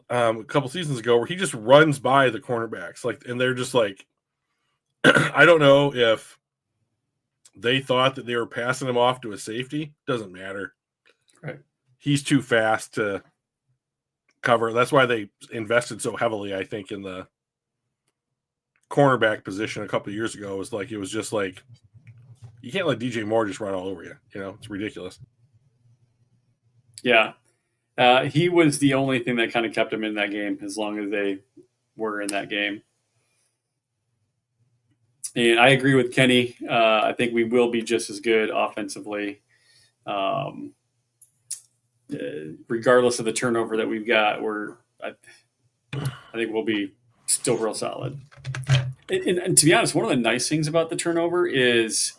a couple seasons ago where he just runs by the cornerbacks, like, and they're just like, I don't know if they thought that they were passing him off to a safety. Doesn't matter. Right. He's too fast to cover. That's why they invested so heavily, I think, in the cornerback position a couple of years ago. It was just like, you can't let DJ Moore just run all over you. You know, it's ridiculous. Yeah. He was the only thing that kind of kept him in that game as long as they were in that game. And I agree with Kenny. I think we will be just as good offensively. Regardless of the turnover that we've got, I think we'll be still real solid. And to be honest, one of the nice things about the turnover is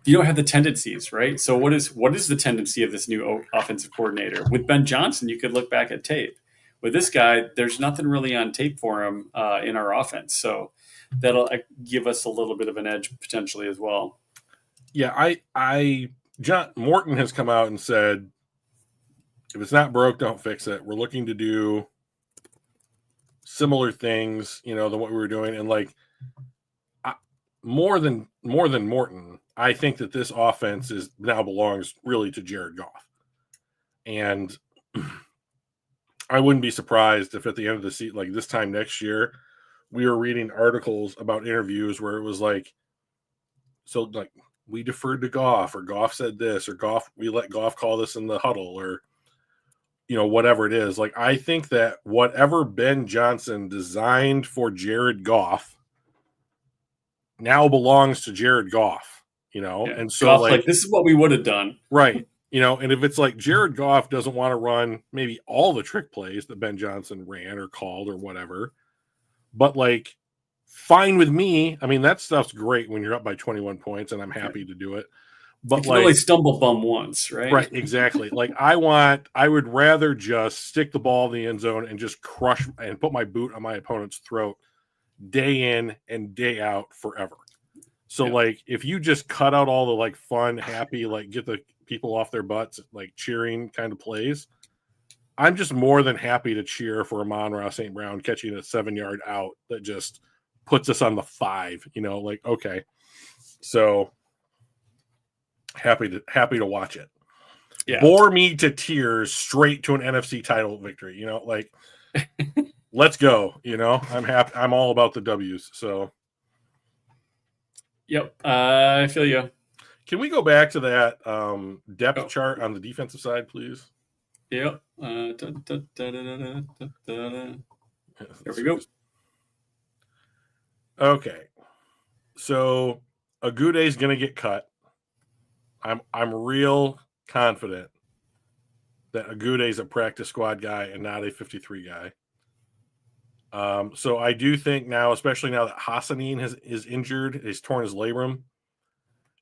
you don't have the tendencies, right? So what is the tendency of this new offensive coordinator? With Ben Johnson, you could look back at tape. With this guy, there's nothing really on tape for him in our offense. So that'll give us a little bit of an edge potentially as well. Yeah, John Morton has come out and said, if it's not broke, don't fix it. We're looking to do similar things, than what we were doing. And like, more than Morton, I think that this offense now belongs really to Jared Goff. And I wouldn't be surprised if at the end of the season, like this time next year, we were reading articles about interviews where it was like, so like we deferred to Goff, or Goff said this, or Goff, we let Goff call this in the huddle, or whatever it is. Like, I think that whatever Ben Johnson designed for Jared Goff now belongs to Jared Goff, and so Goff's like, this is what we would have done. Right. And if it's like Jared Goff doesn't want to run maybe all the trick plays that Ben Johnson ran or called or whatever, but like, fine with me. I mean, that stuff's great when you're up by 21 points, and I'm happy to do it. But you can only stumble bum once, right? Right, exactly. Like, I would rather just stick the ball in the end zone and just crush and put my boot on my opponent's throat day in and day out forever. So like, if you just cut out all the like fun, happy, like get the people off their butts, like cheering kind of plays, I'm just more than happy to cheer for Amon-Ra St. Brown catching a 7-yard out that just puts us on the 5, like, okay. So happy to watch it. Yeah. Bore me to tears straight to an NFC title victory, like let's go, I'm happy. I'm all about the W's. So yep, I feel you. Can we go back to that depth chart on the defensive side, please? Yep. There we go. Okay. So Agude's going to get cut. I'm real confident that Agude's a practice squad guy and not a 53 guy. So I do think now, especially now that Hassanin is injured, he's torn his labrum,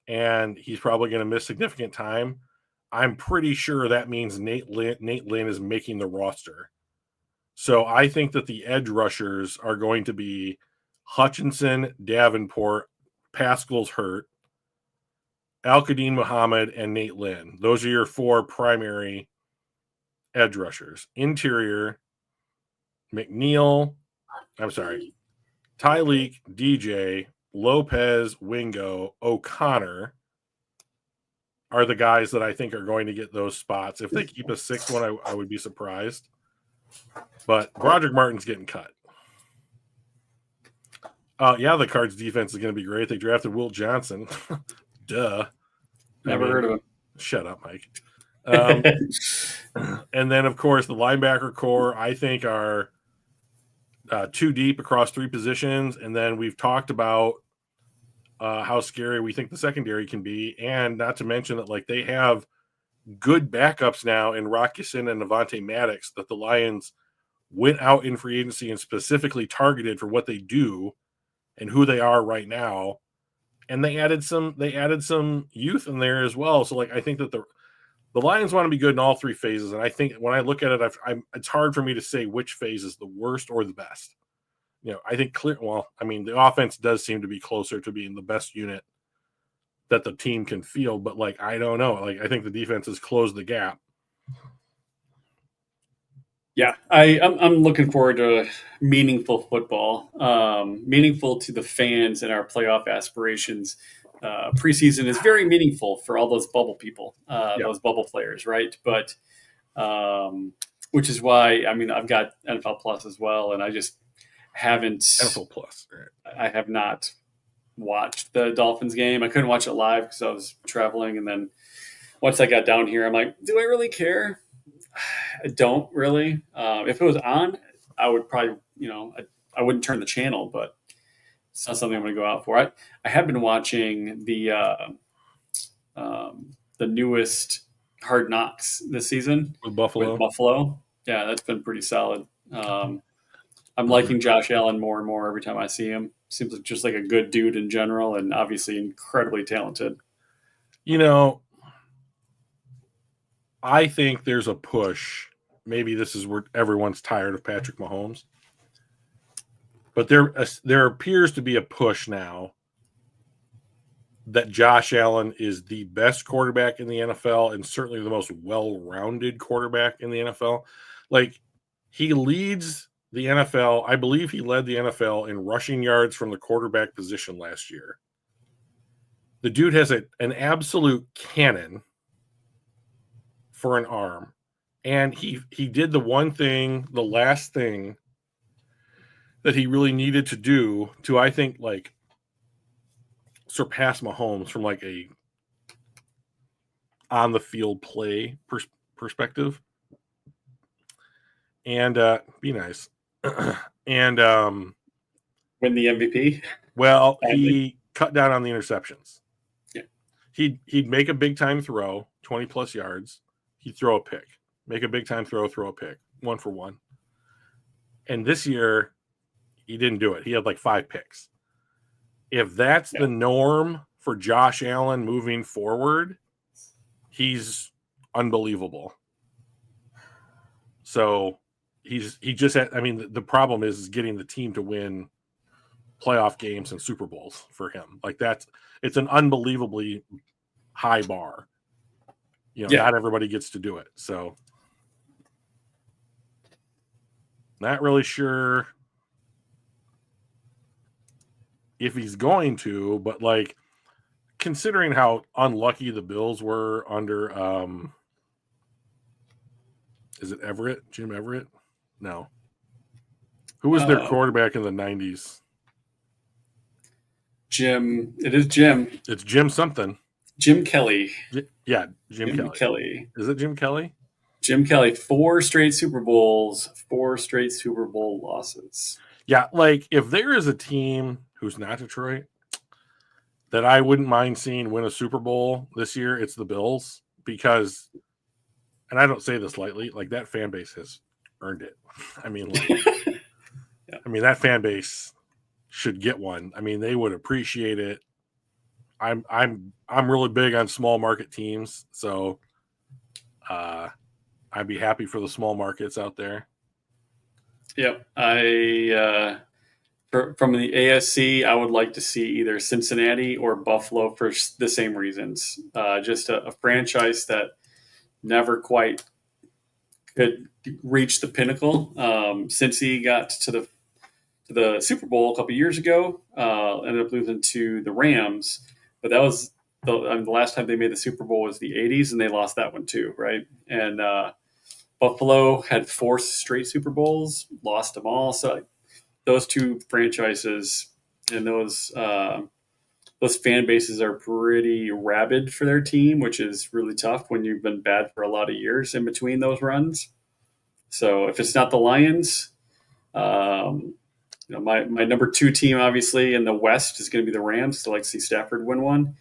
and he's probably going to miss significant time. I'm pretty sure that means Nate Lynn is making the roster. So I think that the edge rushers are going to be Hutchinson, Davenport, Pascal's hurt, Al-Qadim Muhammad, and Nate Lynn. Those are your 4 primary edge rushers. Interior, Tyleek, DJ, Lopez, Wingo, O'Connor are the guys that I think are going to get those spots. If they keep a 6th one, I would be surprised. But Broderick Martin's getting cut. The Cards defense is going to be great. They drafted Will Johnson. Duh. Never heard of him. Shut up, Mike. And then, of course, the linebacker core, I think, are too deep across 3 positions. And then we've talked about how scary we think the secondary can be. And not to mention that, like, they have good backups now in Rock Ya-Sin and Avonte Maddox that the Lions went out in free agency and specifically targeted for what they do and who they are right now. And they added some youth in there as well. So, like, I think that the Lions want to be good in all 3 phases. And I think when I look at it, it's hard for me to say which phase is the worst or the best. I think the offense does seem to be closer to being the best unit that the team can field. But, like, I don't know. Like, I think the defense has closed the gap. Yeah, I'm looking forward to meaningful football, meaningful to the fans and our playoff aspirations. Preseason is very meaningful for all those bubble people, those bubble players, right? But which is why, I mean, I've got NFL Plus as well, and I just haven't. NFL Plus, right. I have not watched the Dolphins game. I couldn't watch it live because I was traveling, and then once I got down here, I'm like, do I really care? I don't really. If it was on, I would probably, I wouldn't turn the channel, but it's not something I'm going to go out for. I have been watching the newest Hard Knocks this season with Buffalo. Yeah, that's been pretty solid. I'm liking Josh Allen more and more every time I see him. Seems like just like a good dude in general, and obviously incredibly talented. I think there's a push. Maybe this is where everyone's tired of Patrick Mahomes. But there appears to be a push now that Josh Allen is the best quarterback in the NFL and certainly the most well-rounded quarterback in the NFL. Like, he leads the NFL. I believe he led the NFL in rushing yards from the quarterback position last year. The dude has an absolute cannon for an arm. And he did the one thing, the last thing that he really needed to do to, I think, like surpass Mahomes from like a on the field play perspective. And be nice. And Win the MVP. well, he cut down on the interceptions. Yeah. He'd make a big time throw, 20 plus yards. He'd throw a pick. Make a big time throw a pick, 1 for 1. And this year, he didn't do it. He had like 5 picks. If that's the norm for Josh Allen moving forward, he's unbelievable. So he just had, I mean, the problem is getting the team to win playoff games and Super Bowls for him. Like it's an unbelievably high bar. You know, not everybody gets to do it. So not really sure if he's going to, but like considering how unlucky the Bills were under is it Everett? Jim Everett? No. Who was their quarterback in the 90s? Jim. It is Jim. It's Jim something. Jim Kelly. Yeah, Jim Kelly. Is it Jim Kelly? Jim Kelly. 4 straight Super Bowls, 4 straight Super Bowl losses. Yeah, like if there is a team who's not Detroit that I wouldn't mind seeing win a Super Bowl this year, it's the Bills, because, and I don't say this lightly, like that fan base has earned it. I mean, like, I mean that fan base should get one. I mean, they would appreciate it. I'm really big on small market teams, so I'd be happy for the small markets out there. Yep, from the ASC, I would like to see either Cincinnati or Buffalo for the same reasons. Just a franchise that never quite could reach the pinnacle. Cincy got to the Super Bowl a couple years ago, ended up losing to the Rams, but that was the last time they made the Super Bowl was the 80s, and they lost that one too, right? And Buffalo had 4 straight Super Bowls, lost them all. So those two franchises and those fan bases are pretty rabid for their team, which is really tough when you've been bad for a lot of years in between those runs. So if it's not the Lions, my number 2 team, obviously, in the West is going to be the Rams. So I'd like to see Stafford win one,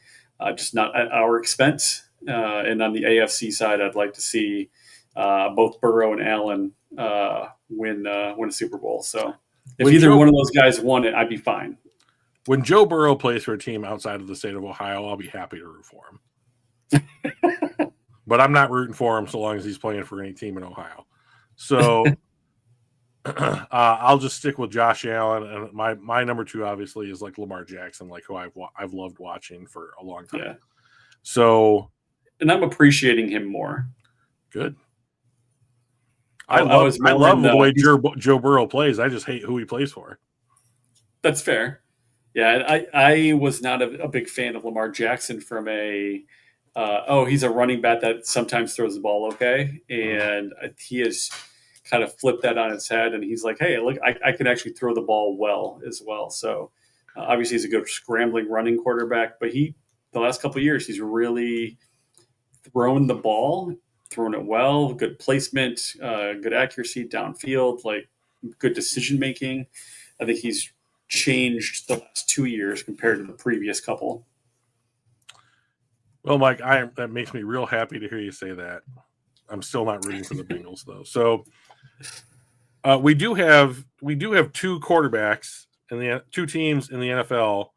just not at our expense. And on the AFC side, I'd like to see both Burrow and Allen win a Super Bowl. So if either one of those guys won it, I'd be fine. When Joe Burrow plays for a team outside of the state of Ohio, I'll be happy to root for him. But I'm not rooting for him so long as he's playing for any team in Ohio. So I'll just stick with Josh Allen, and my number 2 obviously is like Lamar Jackson, like who I've loved watching for a long time. Yeah. So, and I'm appreciating him more. Good. I love the way Joe Burrow plays. I just hate who he plays for. That's fair. Yeah, I was not a big fan of Lamar Jackson from he's a running back that sometimes throws the ball okay, and he has kind of flipped that on its head, and he's like, hey, look, I can actually throw the ball well as well. So obviously he's a good scrambling running quarterback, but the last couple of years he's really thrown the ball, thrown it well, good placement, good accuracy downfield, like good decision making. I think he's changed the last 2 years compared to the previous couple. Well, Mike, that makes me real happy to hear you say that. I'm still not rooting for the Bengals though. So we do have 2 quarterbacks and the 2 teams in the NFL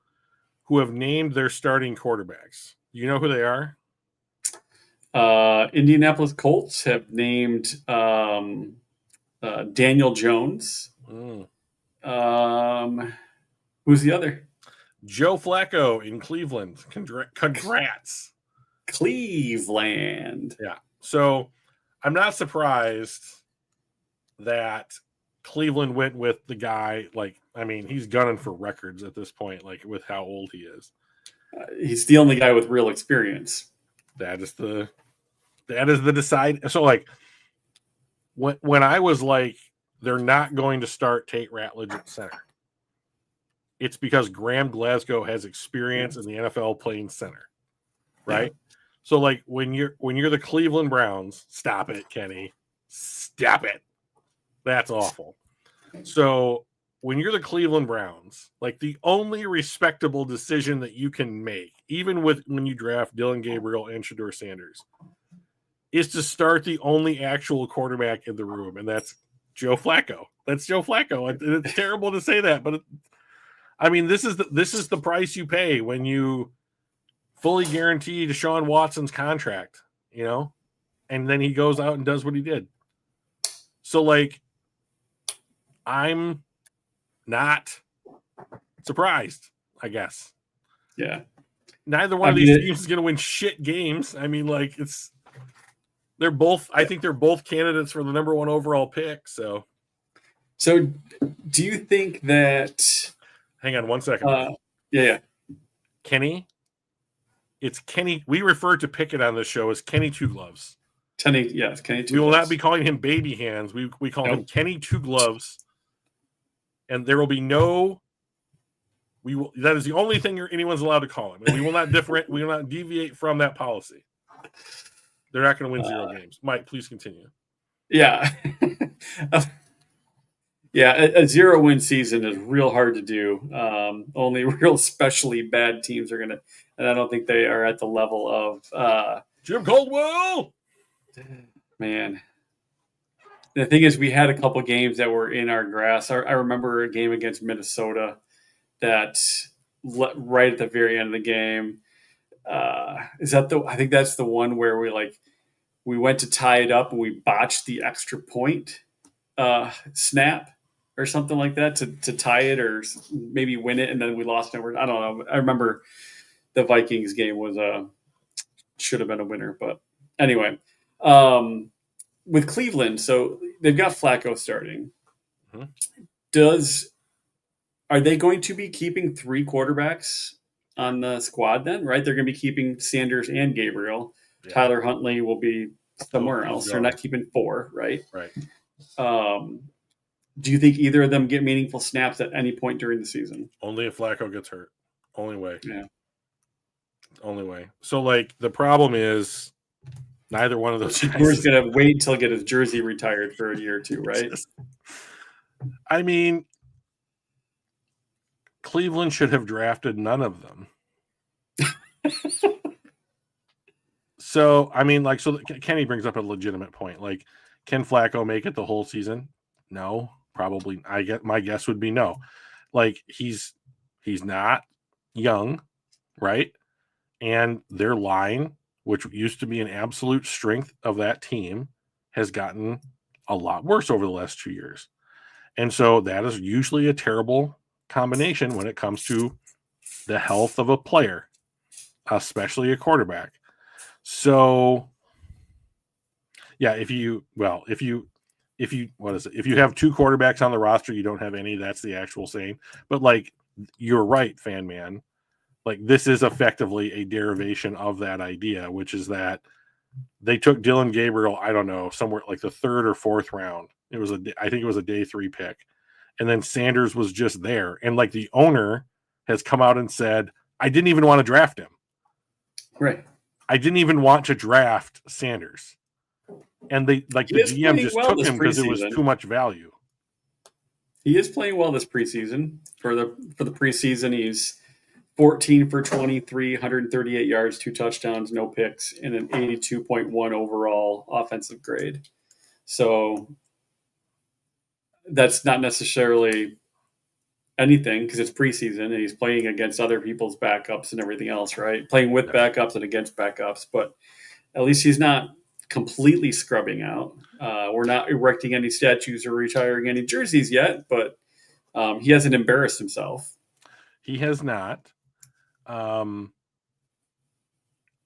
who have named their starting quarterbacks. You know who they are? Indianapolis Colts have named Daniel Jones. Who's the other? Joe Flacco in Cleveland. Congrats. Cleveland. Yeah. So I'm not surprised that Cleveland went with the guy. Like, I mean, he's gunning for records at this point, like with how old he is. He's the only guy with real experience. That is the decide. So, like, when I was like, they're not going to start Tate Ratledge at center, it's because Graham Glasgow has experience in the NFL playing center, right? Yeah. So like when you're the Cleveland Browns, stop it, Kenny. Stop it. That's awful. So when you're the Cleveland Browns, like the only respectable decision that you can make, even when you draft Dillon Gabriel and Shedeur Sanders, is to start the only actual quarterback in the room, and that's Joe Flacco. That's Joe Flacco. It's terrible to say that, but I mean, this is the price you pay when you fully guarantee Deshaun Watson's contract, you know, and then he goes out and does what he did. So, like, I'm not surprised, I guess. Yeah. Neither one of these teams is going to win shit games. I mean, like, they're both, I think they're both candidates for the number 1 overall pick. So do you think that? Hang on 1 second. Yeah. Kenny. It's Kenny. We refer to Pickett on this show as Kenny Two Gloves. Kenny Two Gloves. We will not be calling him Baby Hands. We call him Kenny Two Gloves. And there will be no. That is the only thing anyone's allowed to call him. And we will not we will not deviate from that policy. They're not going to win 0 games. Mike, please continue. Yeah. Yeah, a 0-win season is real hard to do. Only real specially bad teams are going to, and I don't think they are at the level of Jim Caldwell. Man, the thing is, we had a couple games that were in our grasp. I remember a game against Minnesota that right at the very end of the game. I think that's the one where we went to tie it up and we botched the extra point snap or something like that to tie it or maybe win it, and then we lost. I don't know. I remember the Vikings game was should have been a winner, but anyway, with Cleveland, so they've got Flacco starting. Mm-hmm. Are they going to be keeping 3 quarterbacks on the squad then? Right, they're going to be keeping Sanders and Gabriel. Yeah. Tyler Huntley will be somewhere else. They're not keeping 4, right? Right. Do you think either of them get meaningful snaps at any point during the season? Only if Flacco gets hurt. Only way. Yeah. Only way. So, like, the problem is neither one of those guys. We're going to wait until get his jersey retired for a year or 2, right? I mean, Cleveland should have drafted none of them. So, I mean, like, so Kenny brings up a legitimate point. Like, can Flacco make it the whole season? No, probably. My guess would be no. Like, he's not young, right? And their line, which used to be an absolute strength of that team, has gotten a lot worse over the last 2 years. And so that is usually a terrible combination when it comes to the health of a player, especially a quarterback. So, yeah, if you have 2 quarterbacks on the roster, you don't have any. That's the actual saying. But like, you're right, fan man. Like, this is effectively a derivation of that idea, which is that they took Dillon Gabriel, I don't know, somewhere like the 3rd or 4th round. I think it was a day 3 pick. And then Sanders was just there. And like, the owner has come out and said, I didn't even want to draft him. Right. I didn't even want to draft Sanders. And the GM just took him because it was too much value. He is playing well this preseason. For the preseason, he's 14 for 23, 138 yards, 2 touchdowns, no picks, and an 82.1 overall offensive grade. So that's not necessarily anything because it's preseason and he's playing against other people's backups and everything else, right? Playing with backups and against backups, but at least he's not completely scrubbing out. We're not erecting any statues or retiring any jerseys yet, but he hasn't embarrassed himself. He has not.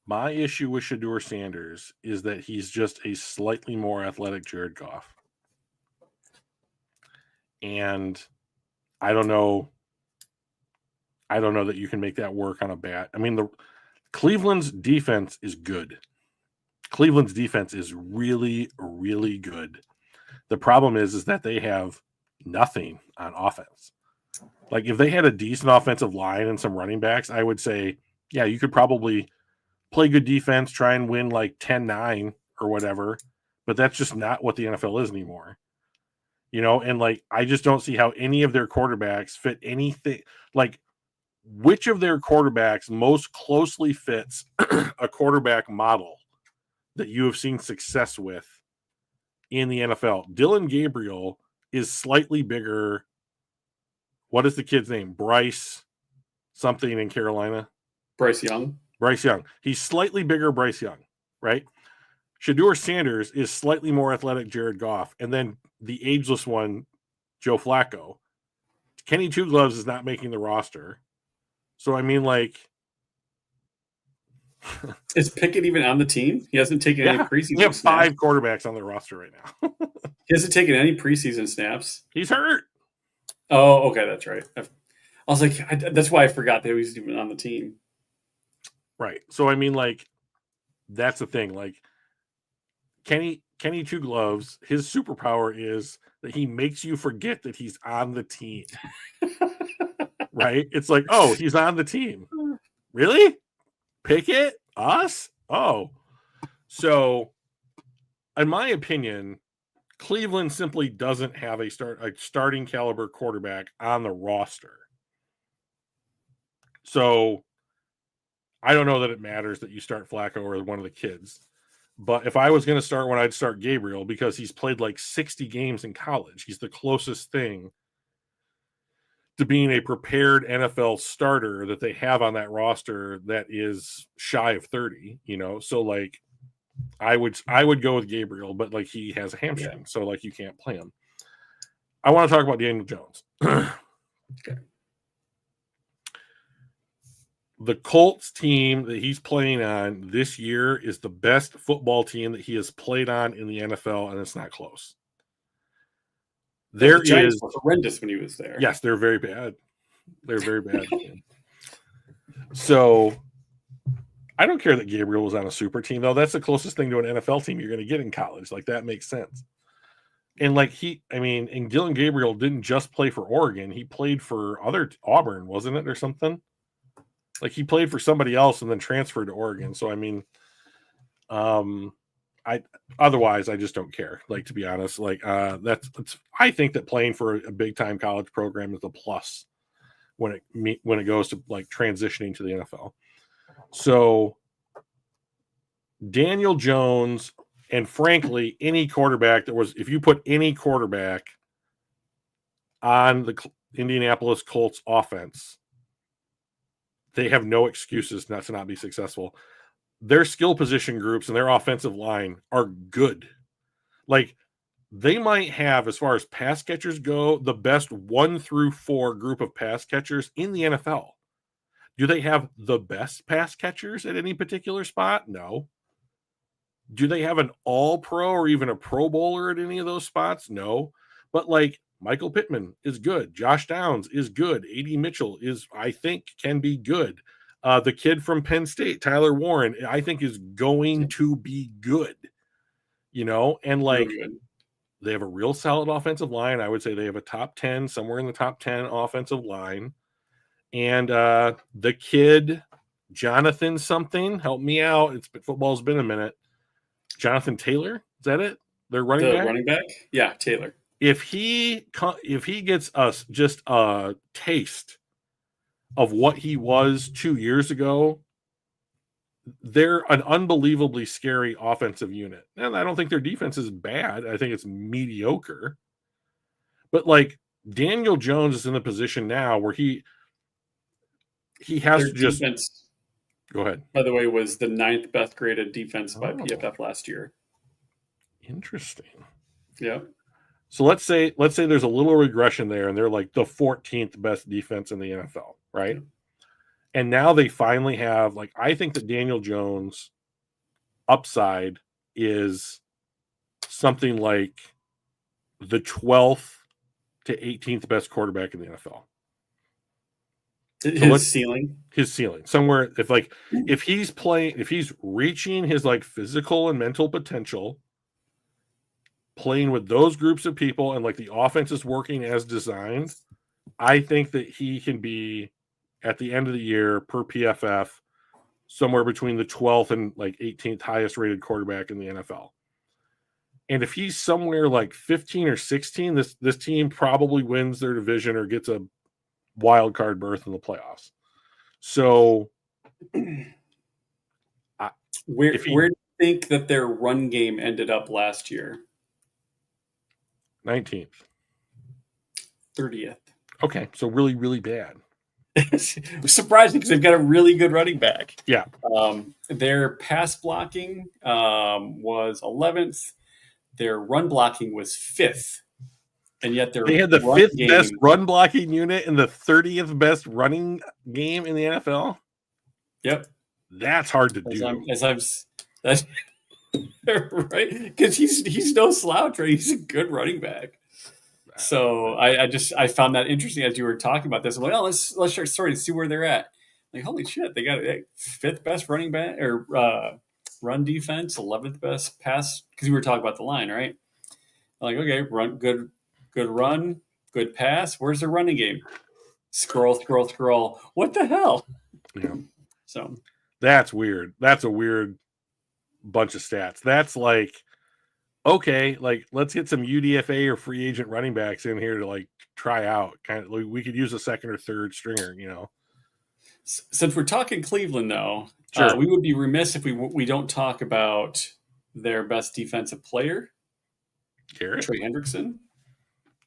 My issue with Shedeur Sanders is that he's just a slightly more athletic Jared Goff. And I don't know that you can make that work on a bat. I mean, Cleveland's defense is good. Cleveland's defense is really, really good. The problem is that they have nothing on offense. Like if they had a decent offensive line and some running backs, I would say, yeah, you could probably play good defense, try and win like 10-9 or whatever. But that's just not what the NFL is anymore. And like I just don't see how any of their quarterbacks fit anything. Like which of their quarterbacks most closely fits a quarterback model that you have seen success with in the NFL? Dylan Gabriel is slightly bigger. What is the kid's name? Bryce something in Carolina. Bryce Young. Bryce Young. He's slightly bigger Bryce Young, right? Shedeur Sanders is slightly more athletic Jared Goff. And then the ageless one, Joe Flacco. Kenny Two Gloves is not making the roster. So, I mean, like... Is Pickett even on the team? He hasn't taken any preseason snaps. We have 5 quarterbacks on the roster right now. He hasn't taken any preseason snaps. He's hurt. Oh, okay, that's right. I was like, that's why I forgot that he was even on the team. Right. So, I mean, like, that's the thing. Like, Kenny Two Gloves, his superpower is that he makes you forget that he's on the team. Right? It's like, oh, he's on the team. Really? Pickett? Us? Oh. So, in my opinion, Cleveland simply doesn't have a starting caliber quarterback on the roster. So, I don't know that it matters that you start Flacco or one of the kids. But if I was going to start one, I'd start Gabriel because he's played like 60 games in college. He's the closest thing to being a prepared NFL starter that they have on that roster that is shy of 30, So like I would go with Gabriel, but like he has a hamstring, so like you can't play him. I want to talk about Daniel Jones. Okay. The Colts team that he's playing on this year is the best football team that he has played on in the NFL, and it's not close. The Giants were horrendous when he was there. Yes, they're very bad. They're very bad. So I don't care that Gabriel was on a super team, though. That's the closest thing to an NFL team you're going to get in college. Like, that makes sense. And like and Dylan Gabriel didn't just play for Oregon. He played for Auburn, wasn't it, or something? Like he played for somebody else and then transferred to Oregon. So, I mean, otherwise I just don't care. Like, to be honest, like I think that playing for a big time college program is a plus when it goes to like transitioning to the NFL. So Daniel Jones, and frankly, any quarterback if you put any quarterback on the Indianapolis Colts offense, they have no excuses not to not be successful. Their skill position groups and their offensive line are good. Like, they might have, as far as pass catchers go, the best 1 through 4 group of pass catchers in the NFL. Do they have the best pass catchers at any particular spot? No. Do they have an all-pro or even a pro bowler at any of those spots? No. But like, Michael Pittman is good. Josh Downs is good. A.D. Mitchell I think, can be good. The kid from Penn State, Tyler Warren, I think is going to be good. And like, they have a real solid offensive line. I would say they have a top 10, somewhere in the top 10 offensive line. And the kid, Jonathan something, help me out. Football's been a minute. Jonathan Taylor, is that it? Their running back? Running back? Yeah, Taylor. If he gets us just a taste of what he was 2 years ago, they're an unbelievably scary offensive unit. And I don't think their defense is bad. I think it's mediocre. But like, Daniel Jones is in a position now where he has their to just defense, go ahead. By the way, was the 9th best graded defense by PFF last year. Interesting. Yeah. So let's say there's a little regression there, and they're like the 14th best defense in the NFL, right? Yeah. And now they finally have, like, I think that Daniel Jones' upside is something like the 12th to 18th best quarterback in the NFL. His ceiling somewhere. If he's reaching his like physical and mental potential, playing with those groups of people and like the offense is working as designed, I think that he can be at the end of the year per PFF somewhere between the 12th and like 18th highest rated quarterback in the NFL. And if he's somewhere like 15 or 16, this team probably wins their division or gets a wild card berth in the playoffs. So where do you think that their run game ended up last year? 19th. 30th. Okay, so really, really bad. It was surprising because they've got a really good running back. Yeah. Their pass blocking was 11th. Their run blocking was 5th. And yet they had the 5th best run blocking unit and the 30th best running game in the NFL. Yep. That's hard to do. That's right. Because he's no slouch, right? He's a good running back. So I found that interesting as you were talking about this. I'm like, oh, let's start starting to see where they're at. Like, holy shit, they got a 5th best running back or run defense, 11th best pass, because we were talking about the line, right? I'm like, okay, good run, good pass. Where's the running game? Scroll. What the hell? Yeah. So that's weird. That's a weird bunch of stats. That's like, okay, like let's get some UDFA or free agent running backs in here to like try out. Kind of, we could use a second or third stringer, you know. Since we're talking Cleveland, though, sure. We would be remiss if we don't talk about their best defensive player, Garrett? Trey Hendrickson.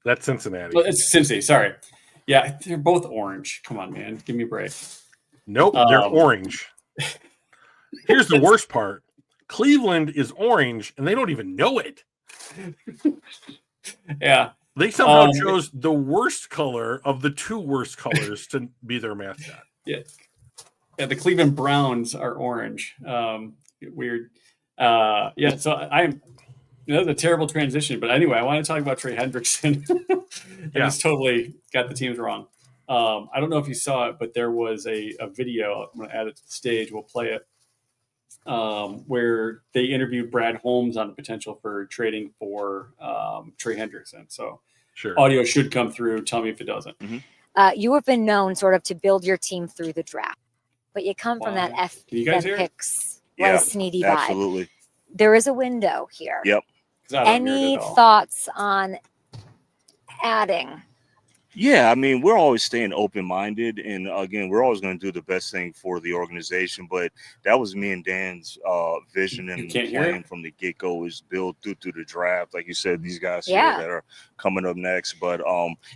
That's Cincinnati. Well, it's Cincinnati. Sorry. Yeah, they're both orange. Come on, man. Give me a break. Nope, they're orange. Here's the worst part. Cleveland is orange, and they don't even know it. Yeah. They somehow chose the worst color of the 2 worst colors to be their mascot. Yeah. Yeah, the Cleveland Browns are orange. Weird. Yeah, so I'm... That was a terrible transition. But anyway, I want to talk about Trey Hendrickson. I just totally got the teams wrong. I don't know if you saw it, but there was a video. I'm going to add it to the stage. We'll play it. Where they interviewed Brad Holmes on the potential for trading for Trey Hendrickson. So audio should come through. Tell me if it doesn't. Mm-hmm. You have been known sort of to build your team through the draft, but you come from that picks Sneedy vibe. Absolutely. There is a window here. Yep. Any thoughts on adding? Yeah, I mean, we're always staying open-minded, and again, we're always going to do the best thing for the organization. But that was me and Dan's vision and plan from the get-go, is build through the draft, like you said. These guys here that are coming up next, but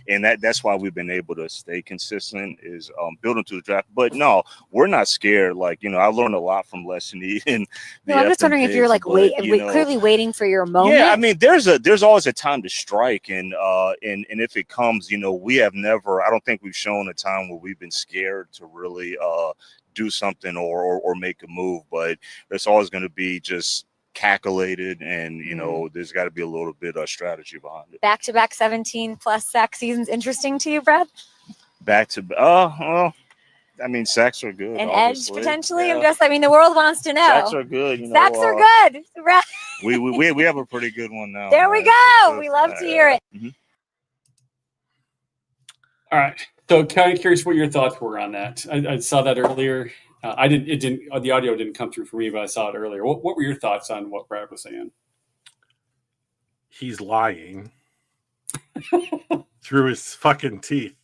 and that's why we've been able to stay consistent, is building through the draft. But no, we're not scared. Like, you know, I learned a lot from Leslie and I'm just wondering if you're like clearly waiting for your moment. Yeah, I mean, there's always a time to strike, and if it comes, you know. We have never, I don't think we've shown a time where we've been scared to really do something or make a move, but it's always going to be just calculated, and, you know, there's got to be a little bit of strategy behind it. Back-to-back 17+ sack seasons interesting to you, Brad? Well, I mean, sacks are good. An obviously. Edge, potentially? Yeah. The world wants to know. Sacks are good. You know, sacks are good. we have a pretty good one now. There we go. We love to hear it. Mm-hmm. All right. So kind of curious what your thoughts were on that. I saw that earlier. The audio didn't come through for me, but I saw it earlier. What were your thoughts on what Brad was saying? He's lying through his fucking teeth.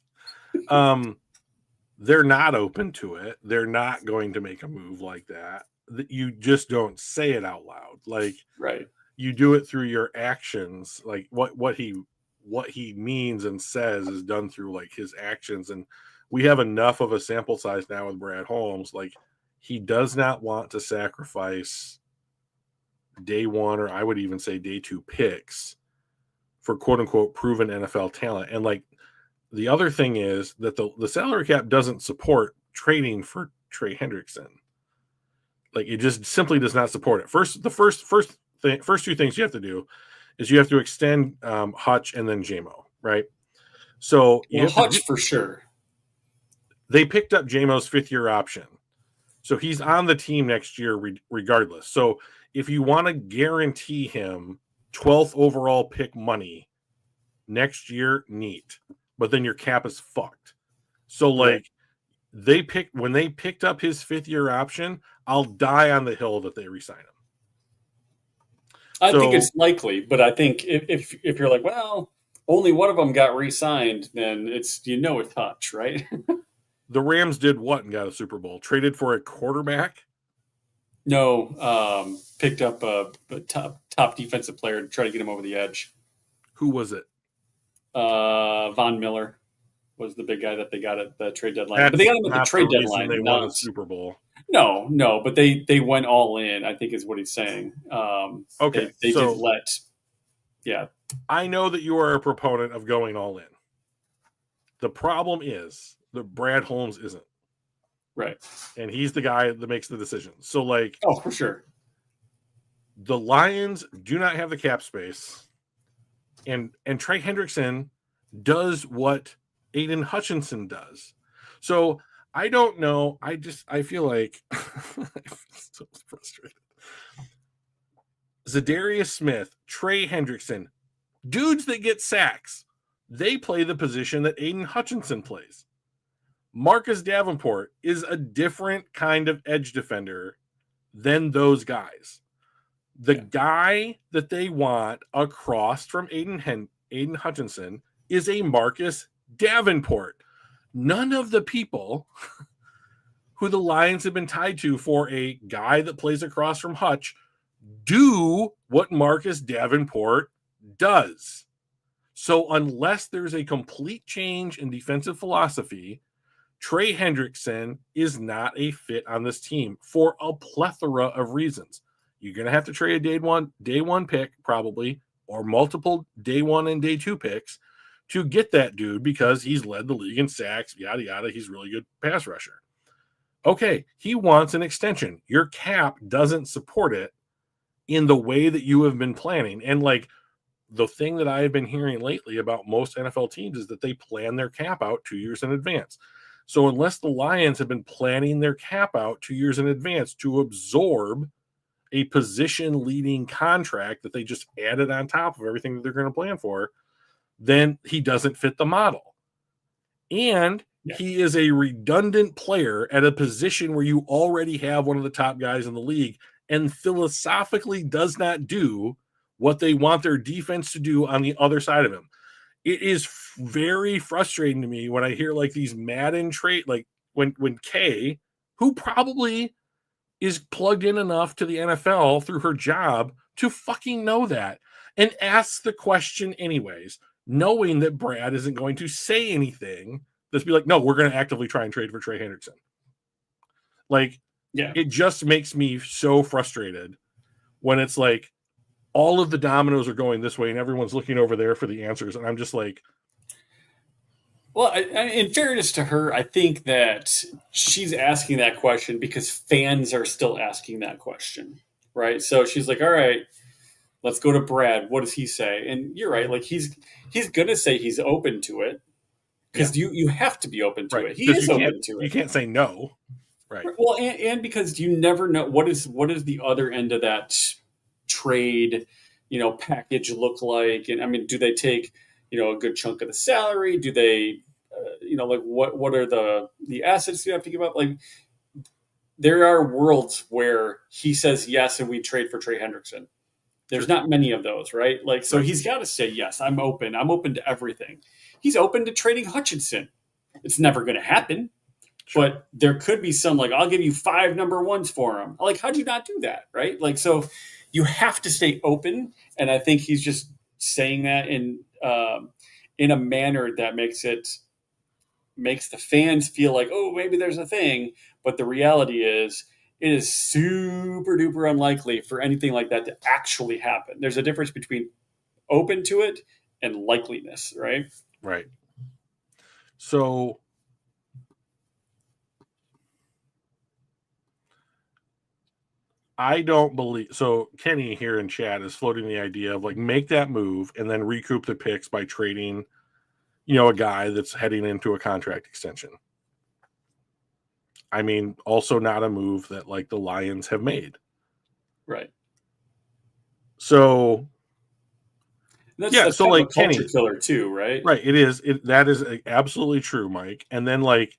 They're not open to it. They're not going to make a move like that. You just don't say it out loud. Like, right. You do it through your actions. Like what he means and says is done through like his actions. And we have enough of a sample size now with Brad Holmes. Like, he does not want to sacrifice day 1, or I would even say day 2 picks for quote unquote proven NFL talent. And like, the other thing is that the salary cap doesn't support trading for Trey Hendrickson. Like, it just simply does not support it. First 2 things you have to do is you have to extend Hutch and then JMO, right? So Hutch for sure. They picked up JMO's 5th-year option, so he's on the team next year regardless. So if you want to guarantee him 12th overall pick money next year, neat. But then your cap is fucked. So like when they picked up his 5th-year option, I'll die on the hill that they re-sign him. I think it's likely, but I think if you're like, well, only one of them got re-signed, then it's touch, right? The Rams did what and got a Super Bowl? Traded for a quarterback? No, picked up a top defensive player to try to get him over the edge. Who was it? Von Miller was the big guy that they got at the trade deadline. But they got him at the trade deadline. They won a Super Bowl. No, but they went all in, I think is what he's saying. Okay. They did let. Yeah. I know that you are a proponent of going all in. The problem is that Brad Holmes isn't. Right. And he's the guy that makes the decisions. So like, oh, for sure. The Lions do not have the cap space. And Trey Hendrickson does what Aiden Hutchinson does. So I don't know. I feel like I'm so frustrated. Zadarius Smith, Trey Hendrickson, dudes that get sacks. They play the position that Aiden Hutchinson plays. Marcus Davenport is a different kind of edge defender than those guys. The guy that they want across from Aiden Hutchinson is a Marcus Davenport. None of the people who the Lions have been tied to for a guy that plays across from Hutch do what Marcus Davenport does. So unless there's a complete change in defensive philosophy, Trey Hendrickson is not a fit on this team for a plethora of reasons. You're going to have to trade a day one pick probably, or multiple day 1 and day 2 picks to get that dude because he's led the league in sacks, yada, yada. He's a really good pass rusher. Okay, he wants an extension. Your cap doesn't support it in the way that you have been planning. And like the thing that I have been hearing lately about most NFL teams is that they plan their cap out 2 years in advance. So unless the Lions have been planning their cap out 2 years in advance to absorb a position-leading contract that they just added on top of everything that they're going to plan for, then he doesn't fit the model. And he is a redundant player at a position where you already have one of the top guys in the league and philosophically does not do what they want their defense to do on the other side of him. It is very frustrating to me when I hear like these Madden trade, like when Kay, who probably is plugged in enough to the NFL through her job to fucking know that and asks the question anyways, knowing that Brad isn't going to say anything. Let's be like, no, we're going to actively try and trade for Trey Hendrickson. Like, it just makes me so frustrated when it's like all of the dominoes are going this way and everyone's looking over there for the answers. And I'm just like, well, in fairness to her, I think that she's asking that question because fans are still asking that question, right? So she's like, all right, let's go to Brad. What does he say? And you're right. Like he's going to say he's open to it because you have to be open to it. He is open to it. You can't say no. Right. Well, and because you never know what is the other end of that trade, package look like? And I mean, do they take, a good chunk of the salary? Do they, like what are the assets you have to give up? Like there are worlds where he says yes and we trade for Trey Hendrickson. There's not many of those, right? Like, so he's got to say, yes, I'm open to everything. He's open to trading Hutchinson. It's never going to happen. Sure. But there could be some like, I'll give you 5 number 1s for him. Like, how'd you not do that? Right. Like, so you have to stay open. And I think he's just saying that in a manner that makes the fans feel like, oh, maybe there's a thing. But the reality is it is super duper unlikely for anything like that to actually happen. There's a difference between open to it and likeliness. Right. Right. So I don't believe so. Kenny here in chat is floating the idea of like make that move and then recoup the picks by trading, a guy that's heading into a contract extension. I mean, also not a move that like the Lions have made. Right. So That's so like a culture killer too, right? Right. It is. That is absolutely true, Mike. And then like,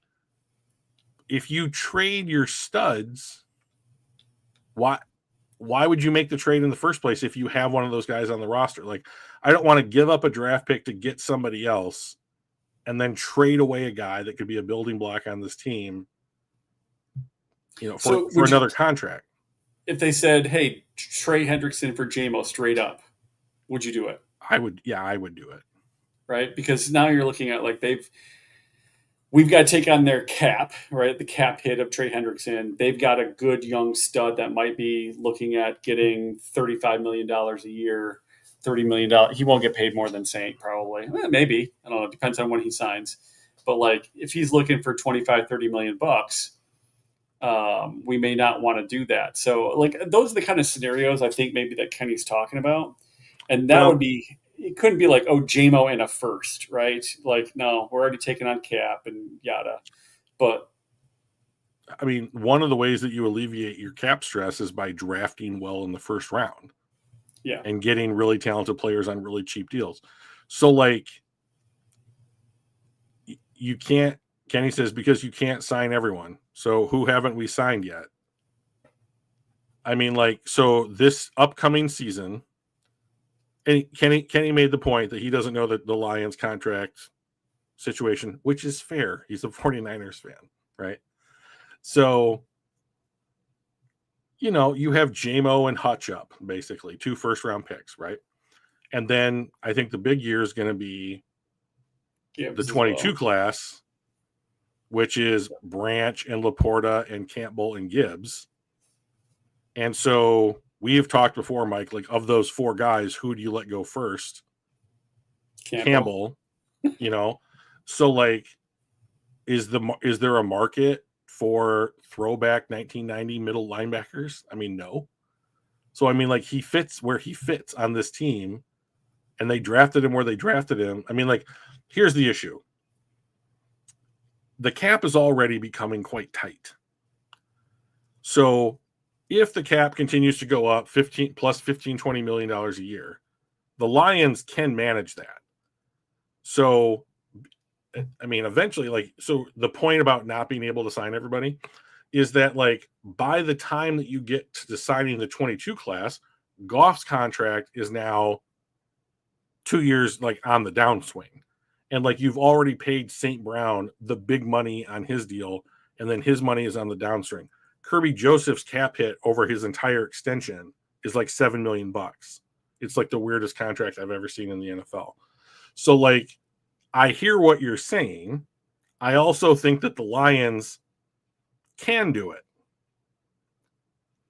if you trade your studs, why would you make the trade in the first place if you have one of those guys on the roster? Like, I don't want to give up a draft pick to get somebody else and then trade away a guy that could be a building block on this team, for another contract. If they said, hey, trade Hendrickson for JMO straight up, would you do it? I would do it. Right? Because now you're looking at like we've got to take on their cap, right? The cap hit of Trey Hendrickson. They've got a good young stud that might be looking at getting $35 million a year, $30 million. He won't get paid more than Saint, probably. Maybe. I don't know. It depends on when he signs. But like, if he's looking for 25, 30 million bucks, we may not want to do that. So like, those are the kind of scenarios I think maybe that Kenny's talking about. And that would be, it couldn't be like, JMO in a first, right? Like, no, we're already taking on cap and yada. But I mean, one of the ways that you alleviate your cap stress is by drafting well in the first round. Yeah. And getting really talented players on really cheap deals. So like, you can't, Kenny says, because you can't sign everyone. So who haven't we signed yet? I mean, like, so this upcoming season, and Kenny made the point that he doesn't know that the Lions contract situation, which is fair. He's a 49ers fan, right? So, you have JMO and Hutch up, basically, 2 first-round picks, right? And then I think the big year is going to be the 22 class, which is Branch and Laporta and Campbell and Gibbs. And so we have talked before, Mike, like of those 4 guys, who do you let go first? Campbell. So like, is there a market for throwback 1990 middle linebackers? I mean, no. So I mean, like, he fits where he fits on this team, and they drafted him where they drafted him. I mean, like, here's the issue. The cap is already becoming quite tight. So if the cap continues to go up $15 $20 million a year, the Lions can manage that. So, I mean, eventually, like, so the point about not being able to sign everybody is that, like, by the time that you get to signing the 22 class, Goff's contract is now 2 years, like, on the downswing. And, like, you've already paid St. Brown the big money on his deal, and then his money is on the downswing. Kirby Joseph's cap hit over his entire extension is like $7 million. It's like the weirdest contract I've ever seen in the NFL. So, like, I hear what you're saying. I also think that the Lions can do it,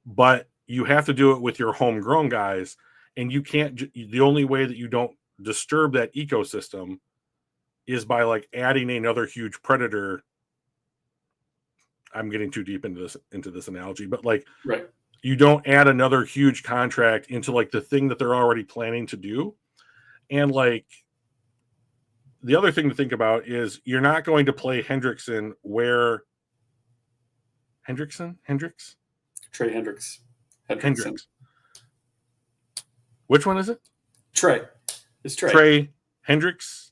but you have to do it with your homegrown guys, and you can't. The only way that you don't disturb that ecosystem is by like adding another huge predator. I'm getting too deep into this analogy, but like, right. You don't add another huge contract into like the thing that they're already planning to do. And like, the other thing to think about is you're not going to play Hendrickson where Hendricks? Trey Hendricks. Hendricks. Which one is it? Trey. It's Trey. Trey Hendrickson.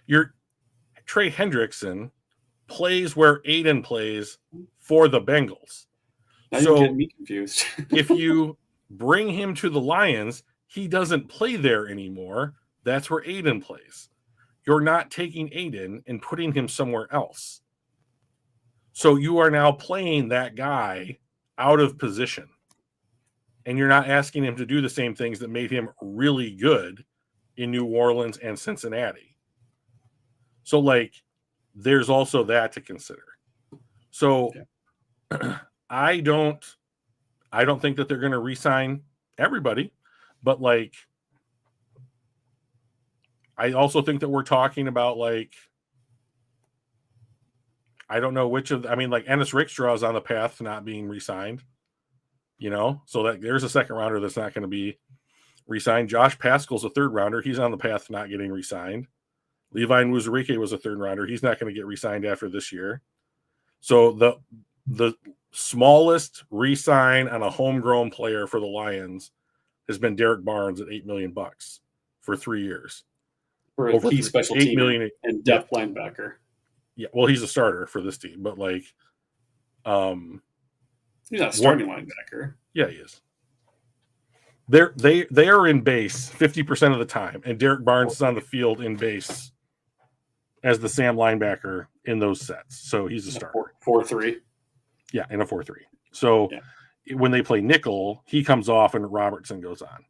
Your Trey Hendrickson plays where Aiden plays for the Bengals. Now you're getting me confused. If you bring him to the Lions, he doesn't play there anymore. That's where Aiden plays. You're not taking Aiden and putting him somewhere else. So you are now playing that guy out of position. And you're not asking him to do the same things that made him really good in New Orleans and Cincinnati. So, like, there's also that to consider. So I don't think that they're going to re-sign everybody, but like, I also think that we're talking about, like, I don't know which of, I mean, like, Ennis Rickstraw is on the path to not being re-signed, so that there's a second rounder that's not going to be re-signed. Josh Paschal's a third rounder. He's on the path to not getting re-signed. Levi Muzurike was a third rounder. He's not going to get re-signed after this year. So the smallest re-sign on a homegrown player for the Lions has been Derek Barnes at $8 million for 3 years. For a key special team and depth linebacker. Yeah, well, he's a starter for this team, but like, he's not a starting linebacker. Yeah, he is. They are in base 50% of the time, and Derek Barnes is on the field in base as the Sam linebacker in those sets. So he's a starter. 4-3. Yeah, in a 4-3. So when they play nickel, he comes off and Robertson goes on.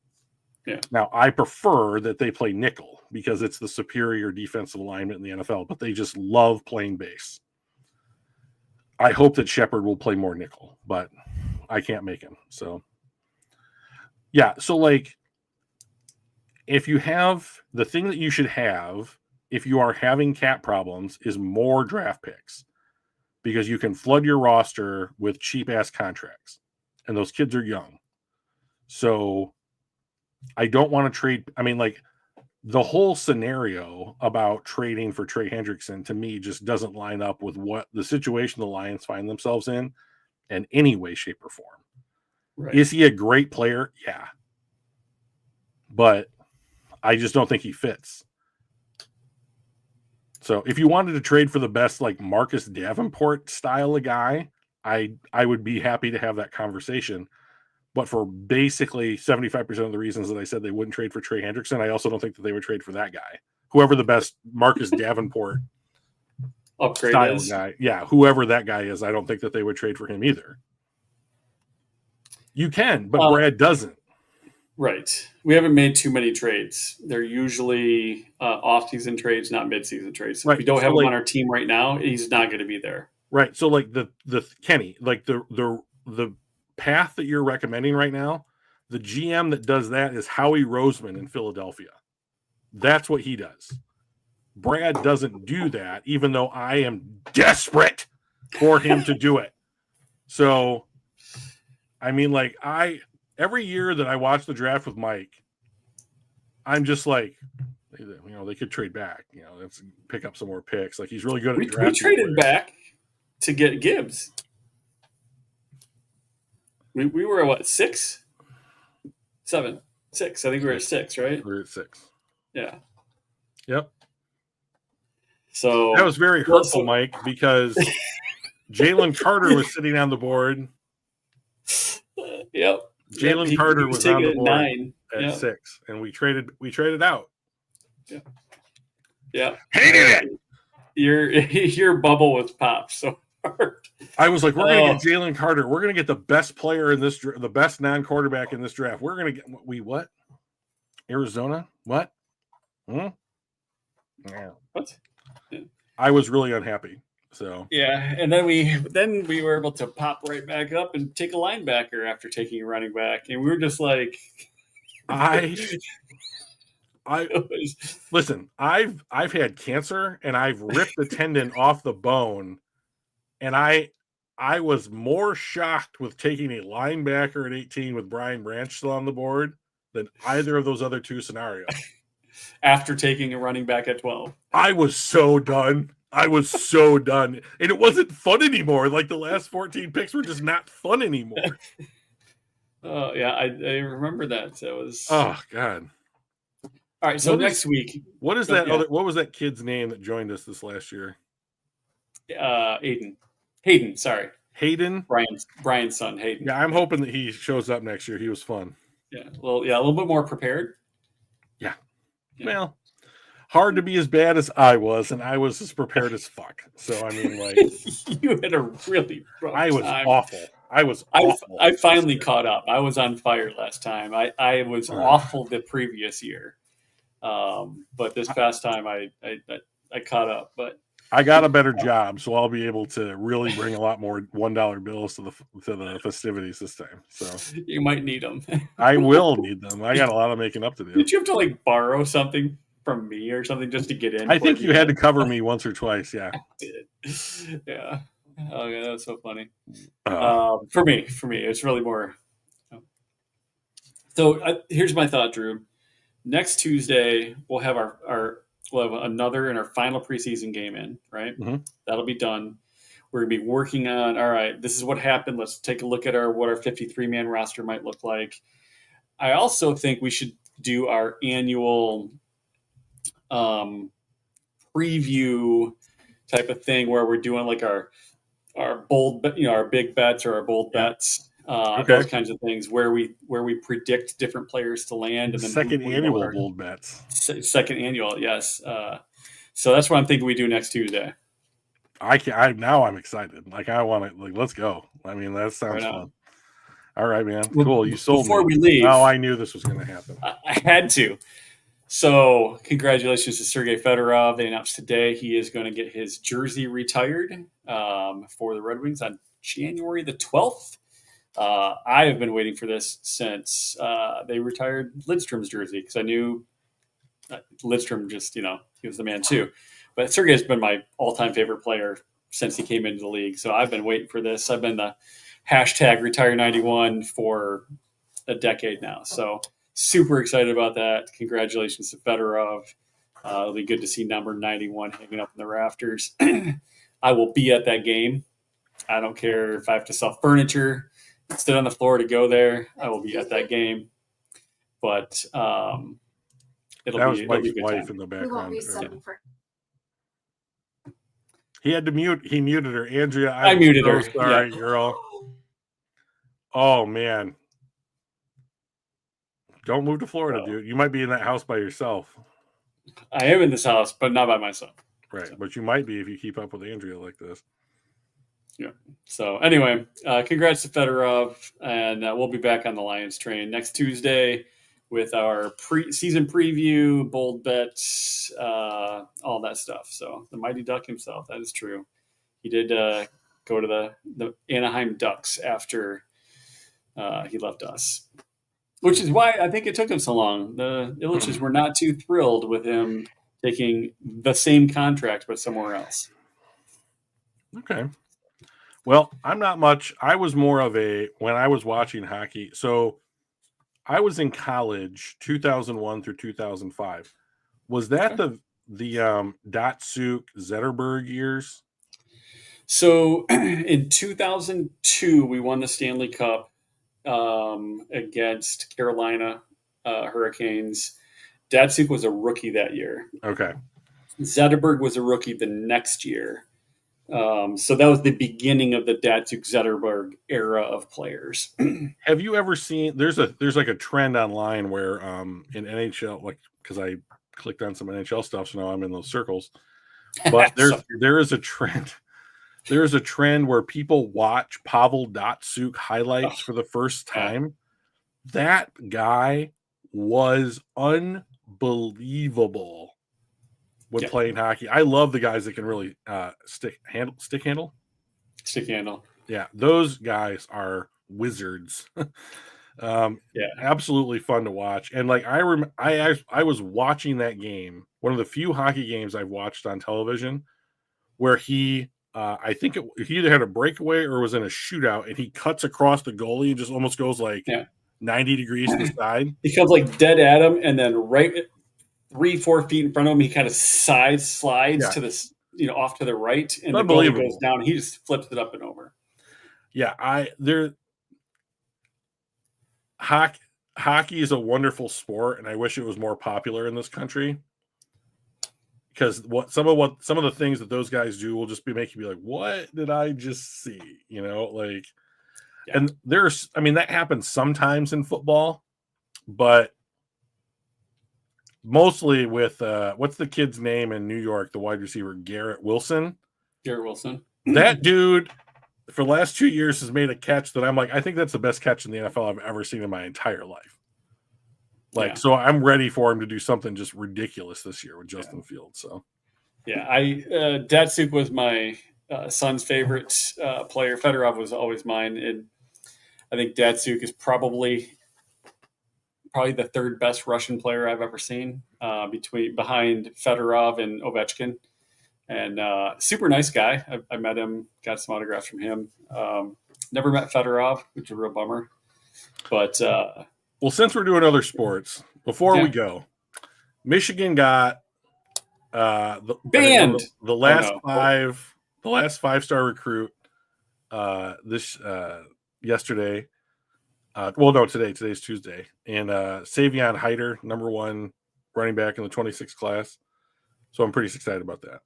Yeah. Now, I prefer that they play nickel because it's the superior defensive alignment in the NFL, but they just love playing base. I hope that Shepard will play more nickel, but I can't make him. So, yeah. So, like, if you have the thing that you should have, if you are having cap problems, is more draft picks because you can flood your roster with cheap ass contracts, and those kids are young. So, I don't want to trade. I mean, like, the whole scenario about trading for Trey Hendrickson to me just doesn't line up with what the situation the Lions find themselves in any way, shape, or form. Right. Is he a great player? Yeah. But I just don't think he fits. So if you wanted to trade for the best, like Marcus Davenport style of guy, I would be happy to have that conversation. But for basically 75% of the reasons that I said they wouldn't trade for Trey Hendrickson, I also don't think that they would trade for that guy. Whoever the best Marcus Davenport upgrade style is. Guy. Yeah, whoever that guy is, I don't think that they would trade for him either. You can, but Brad doesn't. Right. We haven't made too many trades. They're usually off-season trades, not mid-season trades. So if we don't have him on our team right now, he's not going to be there. Right. So like the Kenny, like the path that you're recommending right now, the GM that does that is Howie Roseman in Philadelphia. That's what he does. Brad doesn't do that, even though I am desperate for him to do it. So, I mean, like, every year that I watch the draft with Mike, I'm just like, you know, they could trade back, you know, let's pick up some more picks. Like, he's really good at drafting. We traded back to get Gibbs. We were at what, 6? 7, 6. I think we were at 6, right? We were at 6. Yeah. Yep. So that was very hurtful, Mike, because Jalen Carter was sitting on the board. Yep. Jalen Carter was on the board 9 at 6, and we traded out. Yeah. Yeah. Hated it. Your bubble was popped so hard. I was like, we're going to get Jalen Carter. We're going to get the best player in this, the best non-quarterback in this draft. We're going to get what? Arizona? What? Yeah. What? I was really unhappy. So yeah, and then we were able to pop right back up and take a linebacker after taking a running back, and we were just like, listen. I've had cancer, and I've ripped the tendon off the bone, and I was more shocked with taking a linebacker at 18 with Brian Branch still on the board than either of those other two scenarios. After taking a running back at 12, I was so done. And it wasn't fun anymore. Like the last 14 picks were just not fun anymore. Oh yeah, I remember that. So it was. Oh God. All right, so next week. What is that other? What was that kid's name that joined us this last year? Hayden. Sorry. Hayden. Brian's son, Hayden. Yeah, I'm hoping that he shows up next year. He was fun. Yeah. Well, yeah, a little bit more prepared. Yeah. Well, hard to be as bad as I was, and I was as prepared as fuck. So I mean, like, you had a really rough I was time. awful. I was awful. I finally caught up. I was on fire last time. I was awful the previous year, but this past time I caught up. But I got a better job, so I'll be able to really bring a lot more $1 bills to the festivities this time. So you might need them. I will need them. I got a lot of making up to do. Did you have to like borrow something from me or something just to get in? I think you had to cover me once or twice. Yeah. I did. Yeah. Oh yeah, that was so funny. For me, it's really more. So here's my thought, Drew. Next Tuesday we'll have we'll have another in our final preseason game in, right? Mm-hmm. That'll be done. We're gonna be working on. All right, this is what happened. Let's take a look at what our 53-man roster might look like. I also think we should do our annual preview type of thing where we're doing like our bold, our big bets or our bold bets, those kinds of things where we predict different players to land, and then second annual bold bets. Second annual, yes. So that's what I'm thinking we do next Tuesday. Now I'm excited. Like I want to, let's go. I mean, that sounds fun. All right, man. Cool. You sold before me. we leave. Oh, I knew this was going to happen. I had to. So congratulations to Sergei Fedorov. They announced today he is going to get his jersey retired for the Red Wings on January the 12th. I have been waiting for this since they retired Lidstrom's jersey because I knew Lidstrom just, he was the man too. But Sergei has been my all-time favorite player since he came into the league. So I've been waiting for this. I've been the #retire91 for a decade now. So super excited about that. Congratulations to Fedorov. It'll be good to see number 91 hanging up in the rafters. I will be at that game. I don't care if I have to sell furniture, sit on the floor to go there. I will be at that game. But it'll be a good wife time. in the background. He had to mute. He muted her. Andrea, I muted her. Sorry, girl. Oh, man. Don't move to Florida, dude. You might be in that house by yourself. I am in this house, but not by myself. Right, but you might be if you keep up with Andrea like this. Yeah. So anyway, congrats to Fedorov, and we'll be back on the Lions train next Tuesday with our season preview, bold bets, all that stuff. So the Mighty Duck himself, that is true. He did go to the Anaheim Ducks after he left us, which is why I think it took him so long. The Ilitches were not too thrilled with him taking the same contract but somewhere else. Okay. Well, I'm not much. I was more of when I was watching hockey. So I was in college 2001 through 2005. Was that the Datsuk Zetterberg years? So in 2002, we won the Stanley Cup against Carolina Hurricanes. Datsuk was a rookie that year. Okay. Zetterberg was a rookie the next year. So that was the beginning of the Datsuk Zetterberg era of players. Have you ever seen? There's like a trend online where in NHL, like because I clicked on some NHL stuff, so now I'm in those circles. But there is a trend. There is a trend where people watch Pavel Datsuk highlights for the first time. That guy was unbelievable when playing hockey. I love the guys that can really stick handle. Yeah, those guys are wizards. Absolutely fun to watch. And like I was watching that game, one of the few hockey games I've watched on television, where he I think he either had a breakaway or was in a shootout, and he cuts across the goalie and just almost goes like 90 degrees to the side. He comes like dead at him, and then right 3-4 feet in front of him, he kind of slides to this, off to the right, and the goalie goes down. He just flips it up and over. Yeah, hockey is a wonderful sport, and I wish it was more popular in this country. Because some of the things that those guys do will just be making me like, what did I just see? And that happens sometimes in football, but mostly with what's the kid's name in New York, the wide receiver, Garrett Wilson. That dude for the last 2 years has made a catch that I'm like, I think that's the best catch in the NFL I've ever seen in my entire life. So I'm ready for him to do something just ridiculous this year with Justin Fields. So, Datsuk was my son's favorite player. Fedorov was always mine, and I think Datsuk is probably the third best Russian player I've ever seen, behind Fedorov and Ovechkin. And super nice guy. I met him, got some autographs from him. Never met Fedorov, which is a real bummer. But well, since we're doing other sports, before we go, Michigan got banned. The last 5-star recruit yesterday Well, no, today's Tuesday, and Savion Hyder, number 1 running back in the 26 class. So I'm pretty excited about that.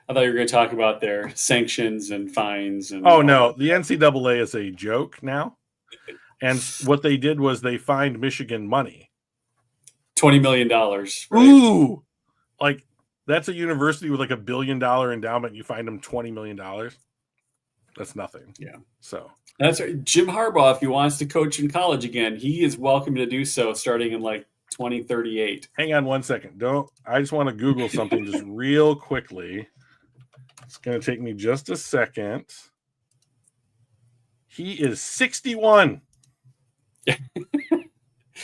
I thought you were going to talk about their sanctions and fines. And oh no, the NCAA is a joke now, and what they did was they fined Michigan money, $20 million. Right? Ooh, like that's a university with like $1 billion endowment. You find them $20 million. That's nothing. Yeah. So that's right. Jim Harbaugh, if he wants to coach in college again, he is welcome to do so starting in like 2038. Hang on one second. I just want to Google something just real quickly. It's going to take me just a second. He is 61.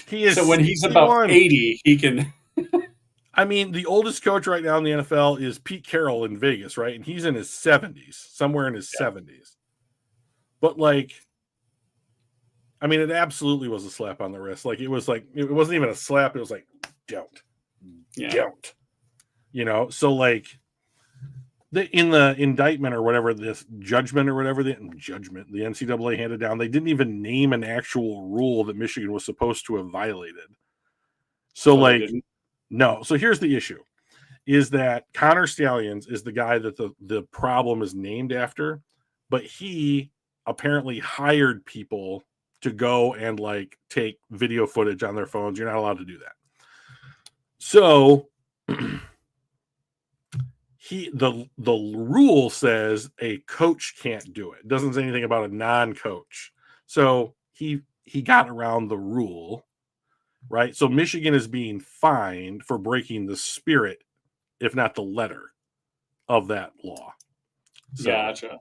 He is so when 61. he's about 80, he can. I mean, the oldest coach right now in the NFL is Pete Carroll in Vegas, right? And he's in his 70s, somewhere in his 70s. But like, I mean, it absolutely was a slap on the wrist. Like, it wasn't even a slap. It was like, don't. You know, so like, in the indictment or whatever, this judgment or whatever, the NCAA handed down, they didn't even name an actual rule that Michigan was supposed to have violated. So like, no. So here's the issue, is that Connor Stallions is the guy that the problem is named after, but he apparently hired people to go and like take video footage on their phones. You're not allowed to do that. So the rule says a coach can't do it. It doesn't say anything about a non-coach. So he got around the rule, right? So Michigan is being fined for breaking the spirit, if not the letter, of that law. So, gotcha.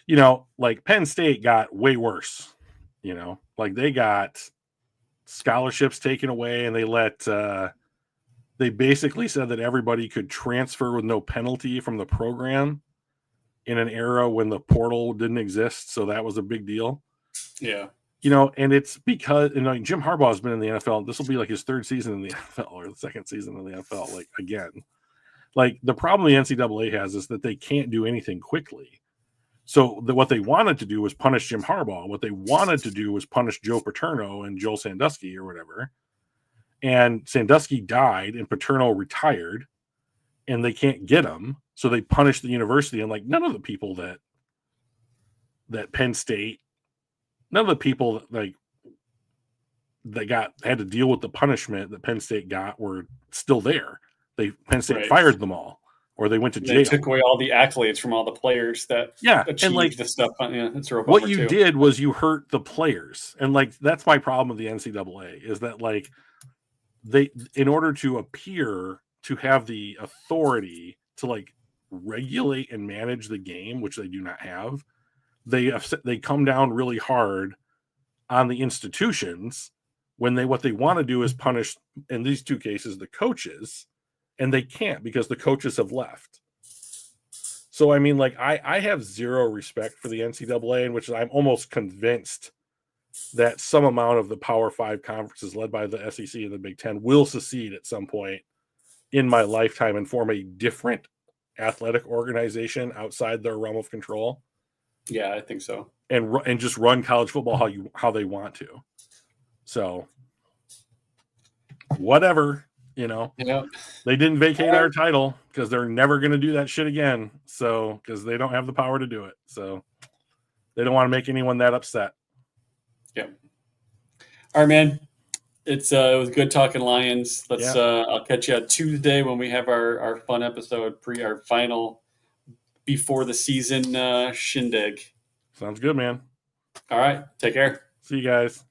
You know, like Penn State got way worse. You know, like they got scholarships taken away, and they basically said that everybody could transfer with no penalty from the program in an era when the portal didn't exist. So that was a big deal. Yeah. You know, and it's because, you know, Jim Harbaugh has been in the NFL. This will be like his 3rd season in the NFL, or the 2nd season in the NFL. Like, again, like the problem the NCAA has is that they can't do anything quickly. So what they wanted to do was punish Jim Harbaugh. What they wanted to do was punish Joe Paterno and Joel Sandusky or whatever. And Sandusky died and Paterno retired, and they can't get him. So they punished the university, and like none of the people that Penn State, none of the people that had to deal with the punishment that Penn State got were still there. Penn State fired them all, or they went to jail. They took away all the accolades from all the players that achieved and like the stuff. Yeah, that's a what you did was you hurt the players, and like that's my problem with the NCAA is that like they, in order to appear to have the authority to like regulate and manage the game, which they do not have, they come down really hard on the institutions when what they want to do is punish, in these 2 cases, the coaches, and they can't because the coaches have left. So I mean, like I have zero respect for the NCAA, in which I'm almost convinced that some amount of the Power 5 conferences led by the SEC and the Big Ten will secede at some point in my lifetime and form a different athletic organization outside their realm of control. Yeah, I think so. And just run college football how they want to. So whatever, you know. Yep. They didn't vacate our title because they're never going to do that shit again. So because they don't have the power to do it. So they don't want to make anyone that upset. Yeah. All right, man. It was good talking Lions. I'll catch you on Tuesday when we have our fun episode, our final before the season shindig. Sounds good, man. All right. Take care. See you guys.